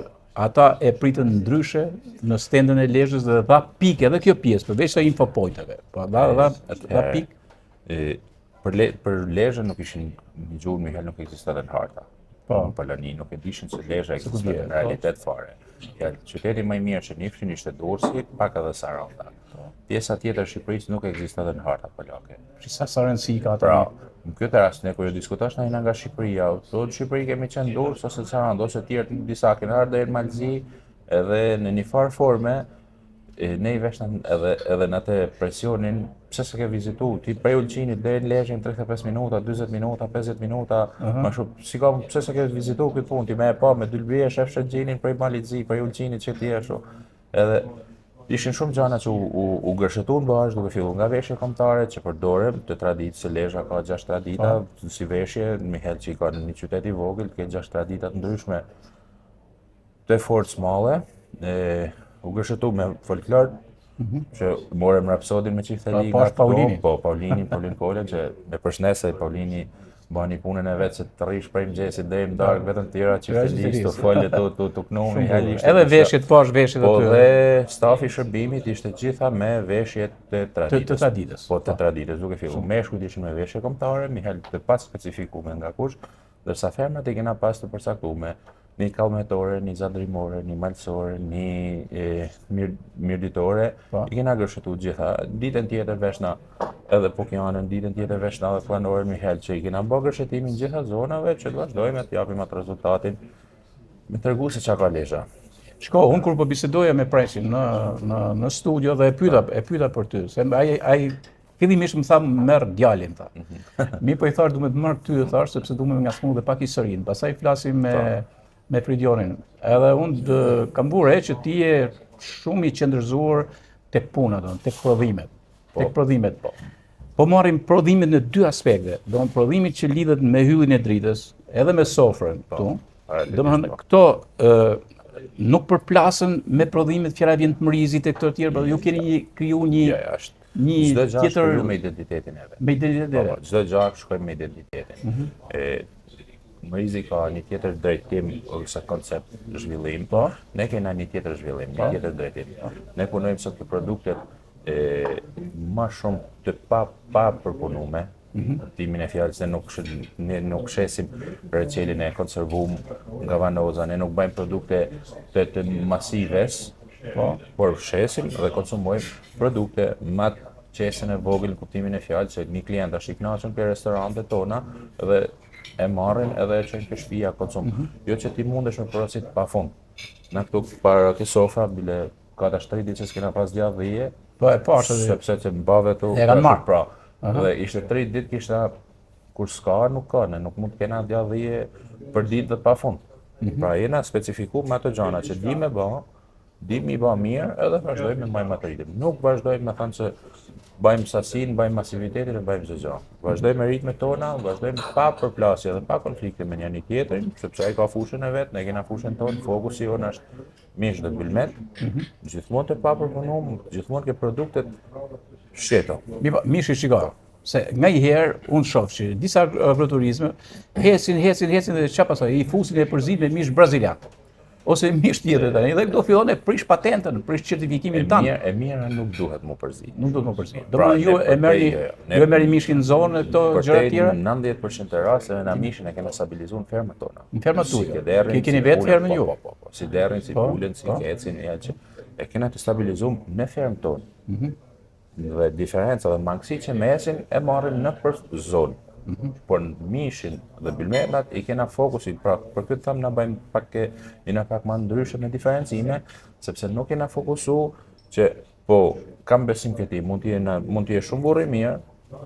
ata e pritën ndryshe në stendën e Lezhës dhe dha pikë edhe kjo pjesë, përveç sa infopointeve. Po dha pikë. Për Lezhën nuk ishin një gjurë, Mihel, nuk ekzistonte në harta. Në Poloni nuk e dishin se Lezhë ekzistonte në realitet fare. Qyteti më i mirë që njihshin ishte Durrësi, pak edhe Saranda. Pjesa tjetër e Shqipërisë nuk ekzistonte në harta polake. Sa rëndësi ka ato? Pra, në këtë rast ne kur ju diskutosh ndonjë nga Shqipëria, thotë Shqipëri kemi qenë Durrës ose Sarandë ose të tjerë disa kanë ardhur deri në Malzi, edhe në një farë forme ne i veshna edhe në atë presionin, pse se ke vizitu, ti prej Ulqinit deri në Lezhë 35 minuta, 40 minuta, 50 minuta, më shumë, si ka, pse se ke vizitu këtë punë, ti me e pa, me dylbje, shef Shëngjinin prej Malitzi, prej Ulqinit që ti ashtu, edhe ishin shumë gjana që u gërshetun bashkë, duke fillu nga veshje kombëtare, që përdorem të traditë, se Lezhë ka 6 tradita, si veshje, Mihel që i ka në një qytet i vogël, ke 6 tradita të ndryshme, të forcë male, u gërshetu me folklor, që morëm rapsodin me Çifteli nga Paulini. Po, Paulin Polen, që me përshëndese Paulini bani punën e vetë se të rrish prej mëngjesit deri në darkë vetëm tjera Çiftelis të folë të knu Mihali ishte. Edhe veshjet poshtë veshjet Po aty. dhe stafi i shërbimit ishte gjitha me veshjet të traditës. Të traditës. Po të traditës, duke fillu. Meshkujt ishin me veshje kombëtare, Mihal të pa specifikuar nga kush, ndërsa femrat i kena pas të përcaktuar një kallmetore, një zadrimore, një malësore, një mirditore, i kena gërshetu gjitha. Ditën tjetër veshna edhe Pokjanën, ditën tjetër veshna edhe Flanorën, Mihel, që i kena bë gërshetimin gjitha zonave, që të vazhdojmë të japim atë rezultatin me tregu se çka ka Lezhë. Shko, unë kur po bisedoja me presin në studio dhe e pyeta për ty, se ai fillimisht më tha merr djalin, tha. Mi po i thash duhet të marr ty, thash, sepse duhet nga smu dhe pak historinë. Pastaj flasim me Fridionin. Edhe unë kam bërë që ti je shumë i qëndërzuar tek puna, tek prodhimet. po marrim prodhimin në dy aspekte. Do të prodhimit që lidhet me hylljen e dritës, edhe me sofrën këtu. Domethënë këto nuk përplasën me prodhimet fjala vjen të mërizit e këto të tjerë, por ju keni kriju një Çdo gjë tjetër shkruaj me identitetin e vet. me identitet e vet. Çdo gjë shkruaj me identitetin. Mërizi ka një tjetër drejtim ose koncept zhvillim. Ne kena një tjetër zhvillim, një tjetër drejtim. Ne punojmë sot për produktet më shumë të pa përpunume. Timin e fjalës ne nuk shesim recelin e konservuar nga vanoza, ne nuk bëjmë produkte të masives, por shesim dhe konsumojmë produkte më qesën e vogël në kuptimin e fjalës, që një klient është i kënaqur për restorantet tona dhe e marrin edhe e çojnë në shtëpi konsum. Jo që ti mundesh me porosit pafund. Na këtu para ke sofra bile ka tash 3 ditë që s'kena pas djallëje. Po e pash edhe. Sepse që mbave tu E kanë marrë. pra. Dhe ishte 3 ditë kishte kur s'ka nuk ka, ne nuk mund të kena djallëje për ditë dhe pafund. Pra jena specifiku me ato gjana që di me bë, di mi bë mirë edhe vazhdojmë me mbajmë atë ritëm. Nuk vazhdojmë me thënë se bëjmë sasinë, bëjmë masivitetin e bëjmë çdo gjë. Vazhdojmë me ritmet tona, vazhdojmë pa përplasje dhe pa konflikte me njëri tjetrin, sepse ai ka fushën e vet, ne kena fushën tonë, fokusi jonë është mish dhe bilmet, gjithmonë të papërpunuar, gjithmonë ke produktet shqeto. Mishi shiko, se nga i herë unë shoh që disa agroturizme hesin dhe çfarë pastaj i fusin e përzit me mish brazilian. Ose mish tjetër tani, dhe këto fillon e prish patentën, prish certifikimin tanë. E mira nuk duhet mu përzit. Nuk duhet më përzit. Domethënë ju e merrni mishin në zonë këto gjëra të tjera. 90% e rasteve na mishin e kemi stabilizuar në fermat tona. Në fermat tuaja. Si Ke keni vetë fermën ju? Po. Si derrin, si pulen, si kecin, ja që e kena të stabilizuar në fermën tonë. Dhe diferenca dhe mangësitë që mesin e marrin në për zonë. Por në mishin dhe bilmetat i kena fokusin, pra për këtë thamë na bëjmë pak më ndryshe me diferencime, sepse nuk kena fokusu që po kam besim këti, mund t'je shumë burri mirë,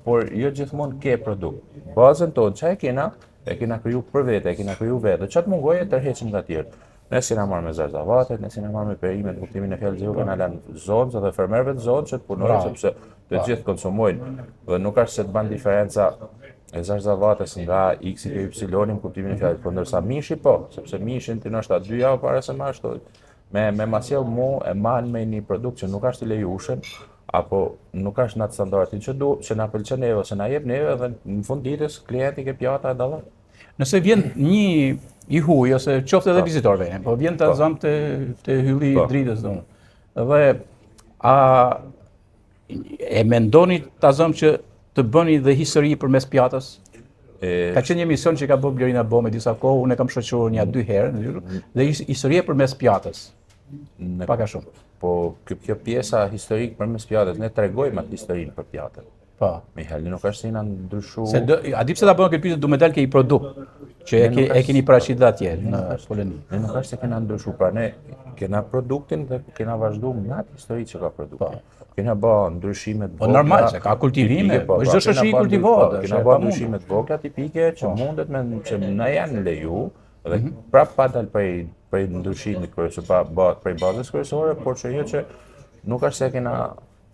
por jo gjithmonë ke produkt. Bazën tonë që e kena kriju për vete, e kena kriju vetë, që të mungoje tërheqim nga tjerë. Ne si na marrë me zarzavatet, ne si na marrë me perimet, kuptimin e fjallë zhju, kanë lanë zonë dhe fermerëve të zonë që të punojnë, sepse të gjithë konsumojnë, dhe nuk është se të banë diferenca e zarzavates nga X e Y-in kuptimin e fjalës, por ndërsa mishi po, sepse mishin ti ndoshta 2 javë para se marrësh me masjell mu e marrën me një produkt që nuk është i lejushëm apo nuk është në atë standardin që na pëlqen neve ose na jep neve dhe në fund ditës klienti ke pjata e dallat. Nëse vjen një i huaj ose qoftë edhe vizitor vjen, po vjen ta zëm te hylli i dritës domun. Dhe e mendoni ta zëm që të bëni dhe histori përmes pjatës? Ka qenë një mision që ka bërë Blerina Bo me disa kohë, unë e kam shoqëruar një 2 herë, dhe historie përmes pjatës. Pak a shumë. Po kjo pjesa historik përmes pjatës, ne tregojmë atë historinë për pjatën. Po. Mihali, nuk është se na ndryshu. A di pse ta bën këtë pyetje, do me dal ke i produkt që e keni paraqitur atje në Poloni. Ne nuk është se kena ndryshu, pra ne kena produktin dhe kena vazhduar nga atë histori që ka produkti. Kena bë ndryshime të vogla. Po normal, se ka kultivime, po çdo shoqëri kultivohet. Kena bë ndryshime të vogla tipike që mundet që na janë leju dhe prap pa dal prej ndryshimit kryesor, prej bazës kryesore, por që jo që nuk është se kena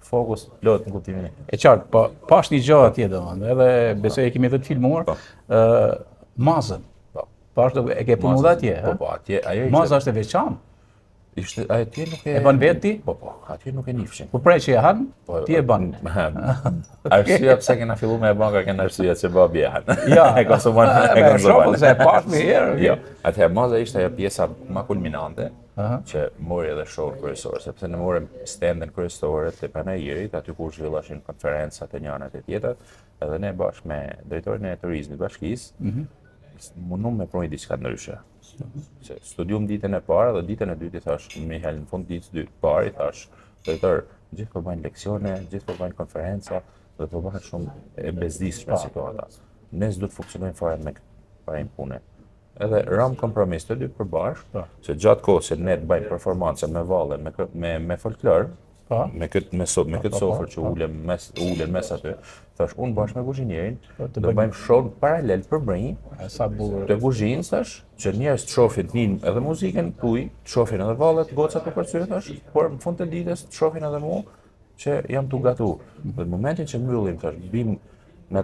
fokus plot në kuptimin e. E qartë, po pash një gjë atje domethënë, edhe besoj e kemi edhe të filmuar. Mazën. Pash e ke punuar atje, Po, atje ajo ishte. Maza është e veçantë. Ishte atje nuk e. E bën vetë ti? Po, atje nuk e nifshin. Po prej që e han, ti e bën. Arsyeja pse kena filluar me e bën ka kënë arsye që babi e han. Ja, e konsumon, e konsumon. Se e pash më herë. Jo, atëherë maza ishte ajo pjesa më kulminante që mori edhe show kryesor, sepse ne morëm stendin kryesor të panajirit, aty ku zhvillashin konferencat e njëra të tjetra, edhe ne bashkë me drejtorin e turizmit bashkisë, mundum me provoj diçka ndryshe. Se studium ditën e parë dhe ditën e dytë i thash Mihal në fund ditës së parë i thash drejtor, gjithë po bëjnë leksione, gjithë po bëjnë konferenca dhe po bëhen shumë e bezdisshme situata. Ne s'do të funksionojmë fare me parajm pune. Edhe ram kompromis të dy përbashkë, se gjatë kohës që ne të bëjmë performanca me valle, me folklor, me këtë sofër që ulen mes aty, thash unë bashkë me kuzhinierin, të bëjmë show paralel për brinj, të kuzhinës thash, që njerëz të shohin edhe muzikën tuaj, të shohin edhe vallet, gocat të përcyer thash, por në fund të ditës të shohin edhe mua, që jam tu gatu. Dhe në momentin që mbyllim, thash, bim në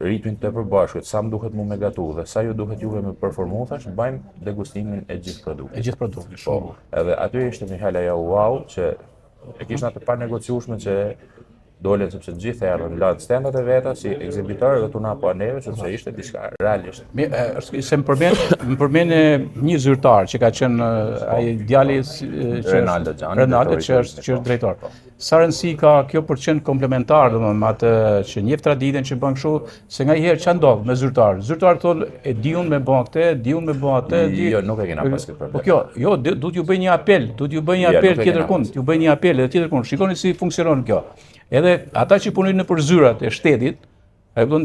ritmin të përbashkët, sa më duhet mu me gatu dhe sa ju duhet juve me performu, thash, bëjmë degustimin e gjithë produktit. E gjithë produktit, Po, edhe aty ishte Mihajla ja wow, që e kishna të pa negociushme që dolen sepse të gjithë erdhën lanë stendat e veta si ekzibitorë dhe tuna po neve, sepse ishte diçka realisht. Se më përmend një zyrtar që ka qenë ai djali Renaldo Gjani, Renaldo që është drejtor. Sa rëndësi ka kjo për të qenë komplementar, domethënë me atë që njeh traditën që bën kështu, se nganjëherë ç'a ndodh me zyrtar. Zyrtar thonë e diun me bën këtë, diun me bën atë, Jo, nuk e kena pas këtë problem. Po kjo, jo, duhet ju bëj një apel, tjetër kund, ju bëj një apel edhe tjetër kund. Shikoni si funksionon kjo. Edhe ata që punojnë nëpër zyrat e shtetit,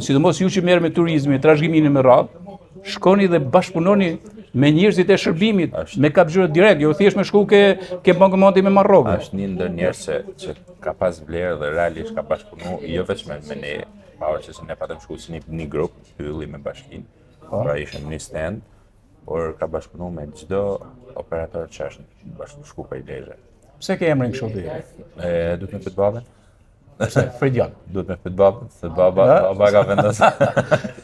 sidomos ju që merr me turizmin, trashëgiminë me radhë, shkoni dhe bashkëpunoni me njerëzit e shërbimit, me kapxhyrë direkt, jo thjesht me shku ke bankomati me Marrokun. Është një ndër njerëz që ka pas vlerë dhe realisht ka bashkëpunu, jo vetëm me ne, pavarësisht se ne patëm shku si një grup, hylli me bashkinë, pra ishim një stand, por ka bashkëpunu me çdo operator që është bashkëshku për Ilezhe. Pse ke emrin kështu ti? Duhet me pyet babën? Fredian. Duhet me pyet babën, se baba ka vendosur.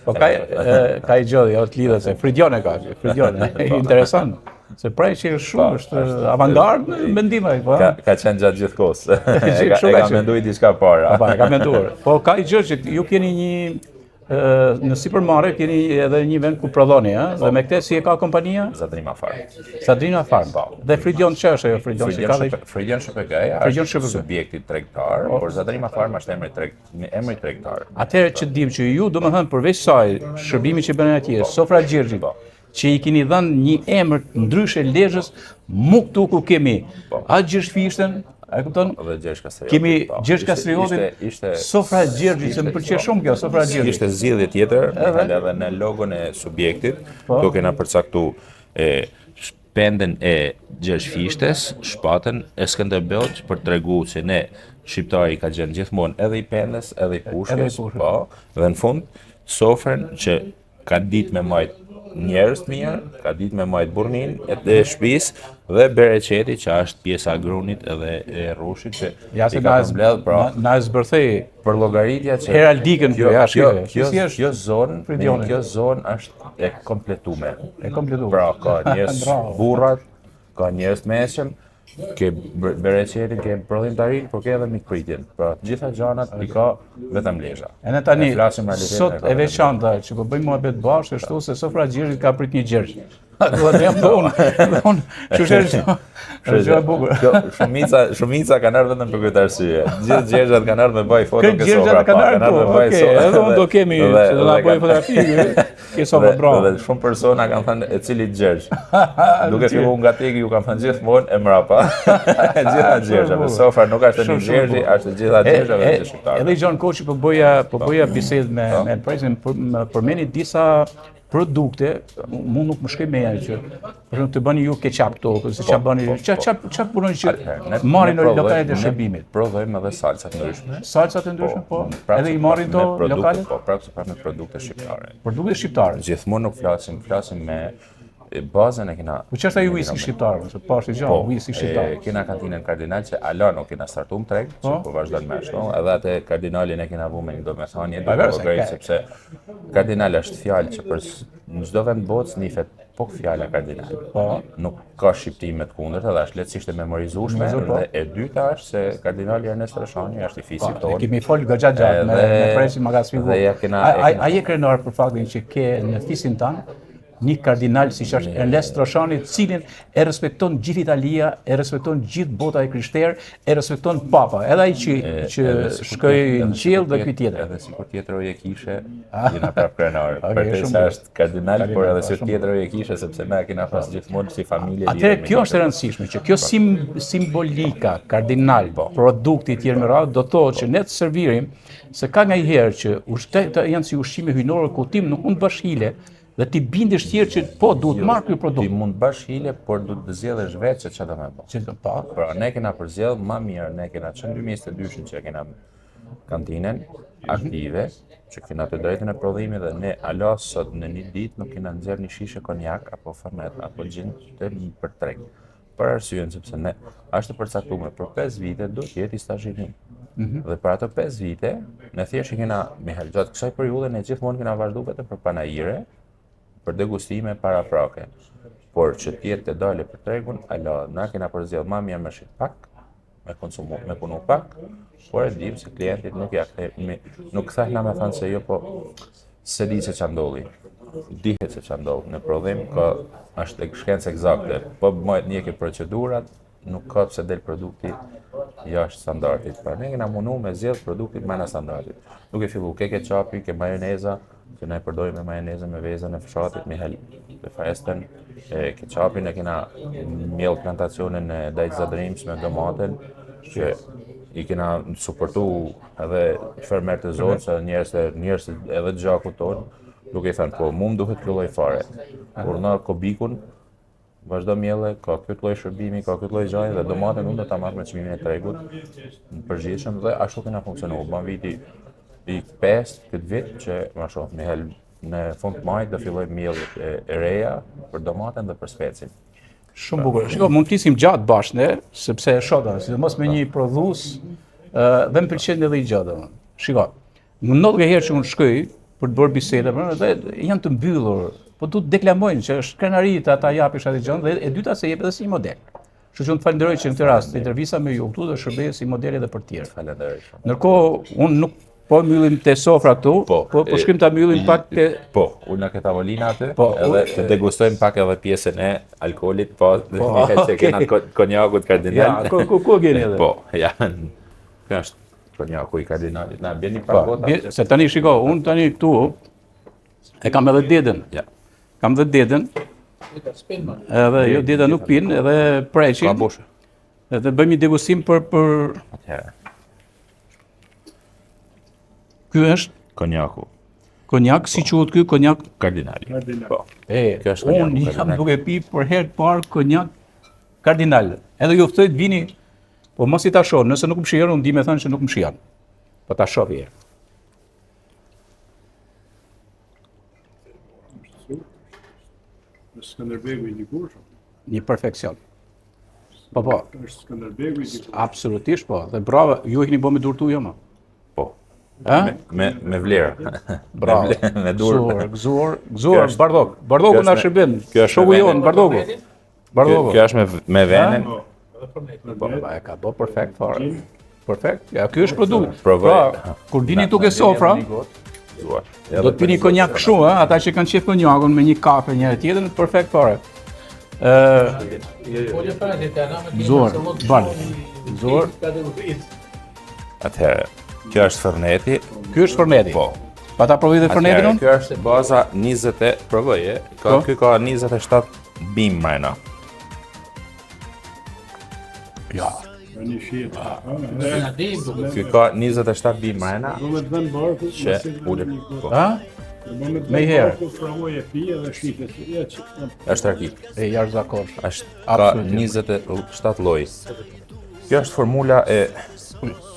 Po ka i gjë, jo të lidhet se Fredian e ka, Fredian, interesant. Se prej që shumë është avantgard në mendim ai, po. Ka qenë gjatë gjithë kohës. E ka menduar diçka para. Po, ka menduar. Po ka i gjë që ju keni një në sipërmarrje keni edhe një vend ku prodhoni, ëh, dhe me këtë si e ka kompania? Zadrima Farm. Zadrima Farm. Dhe Fredian ç'është ajo Fredian si ka? Fredian SHPG është subjekti tregtar, por Zadrima Farm është emri tregtar. Atëherë që dim që ju domethënë përveç saj, shërbimi që bën atje, Sofra Gjergji, që i keni dhënë një emër ndryshe Lezhës, mu këtu ku kemi atë Gjergjfishten, a kupton? Dhe Gjergj Kastrioti. Kemi Gjergj Kastriotin, Sofra Gjergji, që më pëlqej shumë kjo, Sofra Gjergji. Ishte zgjidhje tjetër, edhe në logon e subjektit, do kena përcaktu penden e Gjergjfishtes, shpatën e Skënderbeut për t'tregu se ne shqiptari ka gjenë gjithmonë edhe i pendes, edhe i pushkës, po, dhe në fund sofrën që ka ditë me majt njerëz të mirë, ka ditë me majt burnin e shtëpisë dhe bereqeti që është pjesa e grunit edhe e rrushit që i ka përmbledh, pra na zbërthej për llogaritja që heraldikën kjo jashtë. Kjo zonë është e kompletuar. E kompletuar. Pra ka njerëz burrat, ka njerëz të messhëm, ke bereqetin, ke prodhimtarin, por ke edhe mikpritjen. Pra gjitha gjanat i ka vetëm Lezhë. E ne tani sot e veçanta që po bëjmë muhabet bashkë është se Sofra Gjergji ka prit një Gjergj. Do të jam unë. Çuçi është e bukur. Shumica kanë ardhur vetëm për këtë arsye. Gjithë Gjergjat kanë ardhur me bëj foto ke Sofra. Kanë ardhur me bëj foto. Edhe unë do kemi se do na bëj fotografi ke Sofra bravo. Dhe shumë persona kanë thënë e cili Gjergj. Duke filluar nga tegi ju kanë thënë gjithmonë e mrapa. Gjitha Gjergjave. Sofra nuk është një Gjergji, është gjitha Gjergjave të shqiptarëve. Edhe Gjon Koçi po bëja bisedë me presin përmeni disa produkte, mu nuk më shkoj me janë që për të bëni ju keqap këto, se ç'a bëni, ç'a punoni që marrin në lokalet e shërbimit. Prodhojmë edhe salcat ndryshme. Salcat e ndryshme, po. Edhe i marrin to lokalet? Po, prapë me produkte shqiptare. Produkte shqiptare. Gjithmonë nuk flasim me bazën e kena. Po ç'është ai whisky shqiptar, se pash i gjallë whisky shqiptar. Kena kantinën Kardinal që Alano kena startuar treg, që po vazhdon me ashtu, edhe atë Kardinalin e kena vënë me një domethënie llogarit sepse Kardinal është fjalë që për në çdo vend botës nifet po fjala Kardinal. Po nuk ka shqiptime të kundërt, edhe është lehtësisht e memorizueshme, dhe e dyta është se Kardinali Ernest Rashani është i fisit tonë. Kemi fol goxha gjatë me presin ma ka sfiguar. Ai e krenar për faktin që ke në fisin tanë një kardinal si që është Ernest Rashani, cilin e respekton gjithë Italia, e respekton gjithë bota e krishterë, e respekton papa, edhe ai që shkoi në qiell dhe ky tjetër. Edhe sikur tjetër e kishe, jena prapë krenar. Përsa është kardinal, por edhe si tjetër e kishe, sepse na kena pas gjithmonë si familje. Atëherë kjo është e rëndësishme, që kjo simbolika kardinal, produkti tjerë me radhë, do thotë që ne të servirim, se ka nganjëherë që ushqetet janë si ushqime hyjnore ku ti nuk mund të bash hile, dhe ti bindesh tjerë që po duhet marrë ky produkt. Ti mund bash hile, por duhet të zgjedhësh vetë se çfarë do më bëj. Pra ne kena përzgjedh më mirë, ne kena çën 2022 që kena kantinën aktive, që kena të drejtën e prodhimit dhe ne alas sot në një ditë nuk kena nxjerr një shishe konjak apo fernet apo gjin për treg. për arsyen sepse ne është e përcaktuar për 5 vite do të jetë i stazhinim. Dhe për ato 5 vite, ne thjesht i kena Mihal gjatë kësaj periudhe ne gjithmonë kena vazhduar vetëm për panajire, për degustime paraprake. Por që të jetë të dalë për tregun, na kena përzgjedh më mirë me shit pak, me punu pak, por e dim se klientit nuk thahna me thënë se jo, po se di se ç'a ndodhi. Dihet se ç'a ndodh. Në prodhim është shkencë eksakte, po bëhet njëke procedurat, nuk ka pse del produkti jashtë standardit. Pra ne kena mundu me zgjedh produktit mëna standardit. Duke fillu ke keqapi, ke majoneza, që ne përdorim me majonezën me vezën e fshatit, me festen, keqapin e kena miell plantacionin e Dajza Dreams me domaten, që i kena suportu edhe fermer të zonë, se njerëz edhe të gjakut tonë, duke i thënë, po mu më duhet ky lloj fare. Kur na kobikun, vazhdo mielle, ka këtë lloj shërbimi, ka këtë lloj gjaje dhe domaten unë do ta marr me çmimin e tregut në përgjithshëm dhe ashtu kena funksionuar. Ban viti i 5 këtë vit që ma shoh në fund majit do filloj miellit e reja për domaten dhe për specin. Shumë bukur. Shiko, mund të flisim gjatë bashkë ne, sepse e shoh, sidomos me një prodhues dhe më pëlqen edhe i gjatë. Shiko, më ndodh herë që unë shkoj për të bërë biseda, dhe janë të mbyllur, po du të deklamojnë që është krenari të ata japish atë gjë dhe e dyta se jep edhe si model. Kështu që unë të falenderoj që në këtë rast intervista me ju këtu dhe shërbej si model edhe për të tjerë. Falenderoj. Ndërkohë unë nuk po mbyllim te sofra këtu, po shkrim ta mbyllim pak te unë na ke tavolina aty, edhe të degustojmë pak edhe pjesën e alkoolit, se kena konjakut kardinal. Ja, ku gjeni edhe? Po, janë. Kjo është konjaku i kardinalit. Na bjeni pak gota. Se tani shiko, unë tani këtu e kam edhe dedën. Ja. Kam dhe dedën. Edhe jo deda nuk pin, edhe preqin. Ka boshë. Edhe bëjmë një degustim për Atëherë. ky është Konjaku. konjak, si quhet ky konjak? Kardinali. Po. Kjo është konjaku unë jam kardinal. duke pi për herë të parë konjak kardinal. Edhe ju ftoj të vini, po mos i ta shoh, nëse nuk më shijon, unë di me thënë që nuk më shijon. Po ta shoh herë. Skënderbegu i dikur. Një perfekcion. Po. Është Skënderbegu i dikur. Absolutisht po. Dhe bravo, ju e keni bërë me durtu jo më. Po. Ha? Me vlerë. Bravo. Me dur. Gëzuar, Bardog. Bardogu na shërben. Shoku jon, Bardogu. Bardogu. Kjo është me venen. Po, e ka bë perfekt fare. Perfekt. Ja, ky është produkt. Provoj. Pra, kur vini tu ke sofra, do të pini konjak kështu, ata që kanë qef konjakun me një kafe njëri tjetrin, perfekt fare. Gëzuar, Gëzuar. Atëherë, kjo është Ferneti. Ky është Ferneti. Po. Pa ta provoj dhe Fernetin unë? Kjo është baza 20 provoje. Ky ka 27 bim mrena. Ja. Një shit. Ky ka 27 bim mrena. Do me të vend barku. Që ulet. Po. Ha? Me i herë. Framoj e pi edhe shitet. Ja që. Është rakit. E jashtëzakonshme. Ka 27 lloj. Kjo është formula e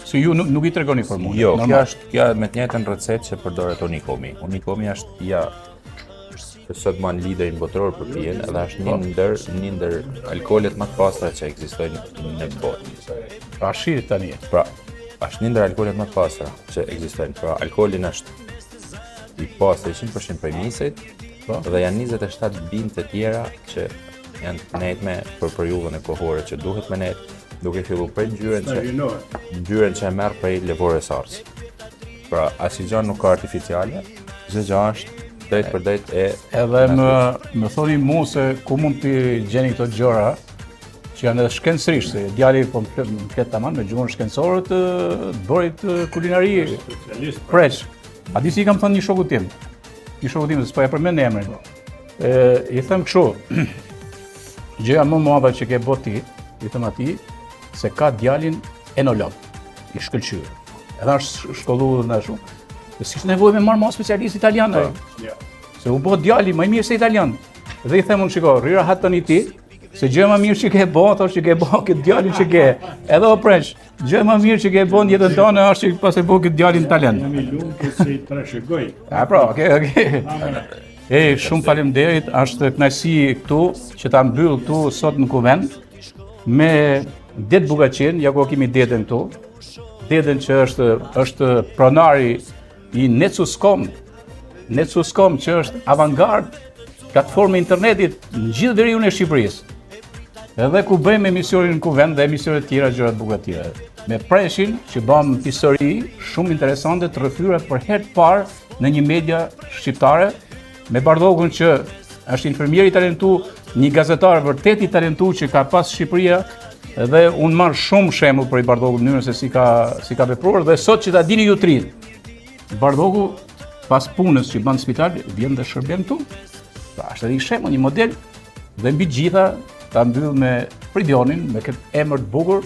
Si ju nuk i tregoni formulën. Jo, normal. kjo me të njëjtën recetë që përdoret Unikomi. Unikomi është që sot man liderin botror për pijen, edhe është një ndër alkoolet më të pastra që ekzistojnë në botë. Pra shih tani. Pra, është një ndër alkoolet më të pastra që ekzistojnë. Pra, alkoolin është i pastër 100% prej misit, dhe janë 27 bim të tjera që janë të netme për periudhën e kohore që duhet me net, duke fillu prej ngjyrën që e merr prej levores ars. Pra, asgjë nuk ka artificiale, çdo gjë është drejt për drejt e Edhe më thoni mu se ku mund të gjeni këto gjëra që janë edhe shkencërisht, se djali po më flet tamam me gjuhën shkencore të bërit kulinari preç. A di si kam thënë një shoku tim, s'po e përmend emrin. I them kështu, gjëja më e madhe që ke bërë ti, i them atij, se ka djalin enolog, i shkëlqyer. Edhe është shkolluar në shumë. Dhe s'ishte nevojë me marrë specialist italian ai. Se u bë djali më i mirë se italian. Dhe i them unë, shiko, rri rahat tani ti, se gjë më mirë që ke bë, thosh që ke bë këtë djalin që ke. Edhe o preç, gjë më mirë që ke bën në jetën tënde është që pas e bë këtë djalin italian. Jam i lumtur se i trashëgoj. Pra, okay. Shumë faleminderit, është kënaqësi këtu që ta mbyll këtu sot në Kuvent. me Det Bugaqin, ja ku kemi Deden këtu. Deden që është pronari i Netsuscom që është avangard platformë internetit në gjithë veriun e Shqipërisë. Edhe ku bëjmë emisionin në kuvend dhe emisionet tjera gjërat buka tjera. Me preshin që bëm histori shumë interesante të rrëfyra për herë të parë në një media shqiptare, me Bardhogun që është infermier i talentuar, një gazetar vërtet i talentuar që ka pas Shqipëria, dhe unë marr shumë shembull për i Bardhogun në mënyrën se si ka vepruar dhe sot që ta dini ju trin. Bardhogu pas punës që bën në spital vjen dhe shërben këtu. Pra është edhe një shembull, një model dhe mbi gjitha ta mbyll me Fridionin, me këtë emër të bukur,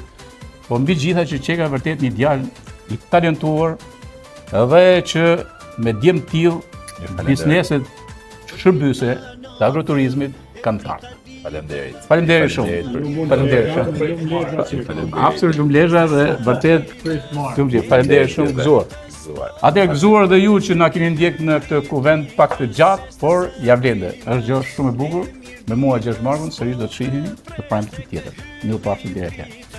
po mbi gjitha që Qeka vërtet një djalë i talentuar edhe që me djem tillë bizneset shërbyese të agroturizmit kanë të ardhur. Faleminderit. Faleminderit shumë. Faleminderit. Absolutisht lumlezha dhe vërtet faleminderit shumë gëzuar. Atëherë gëzuar dhe ju që na keni ndjek në këtë kuvend pak të gjatë, por ja vlende. Është gjë shumë e bukur. Me mua Gjergj Markun, sërish do të shihemi në prime tjetër. Mirupafshim deri atëherë.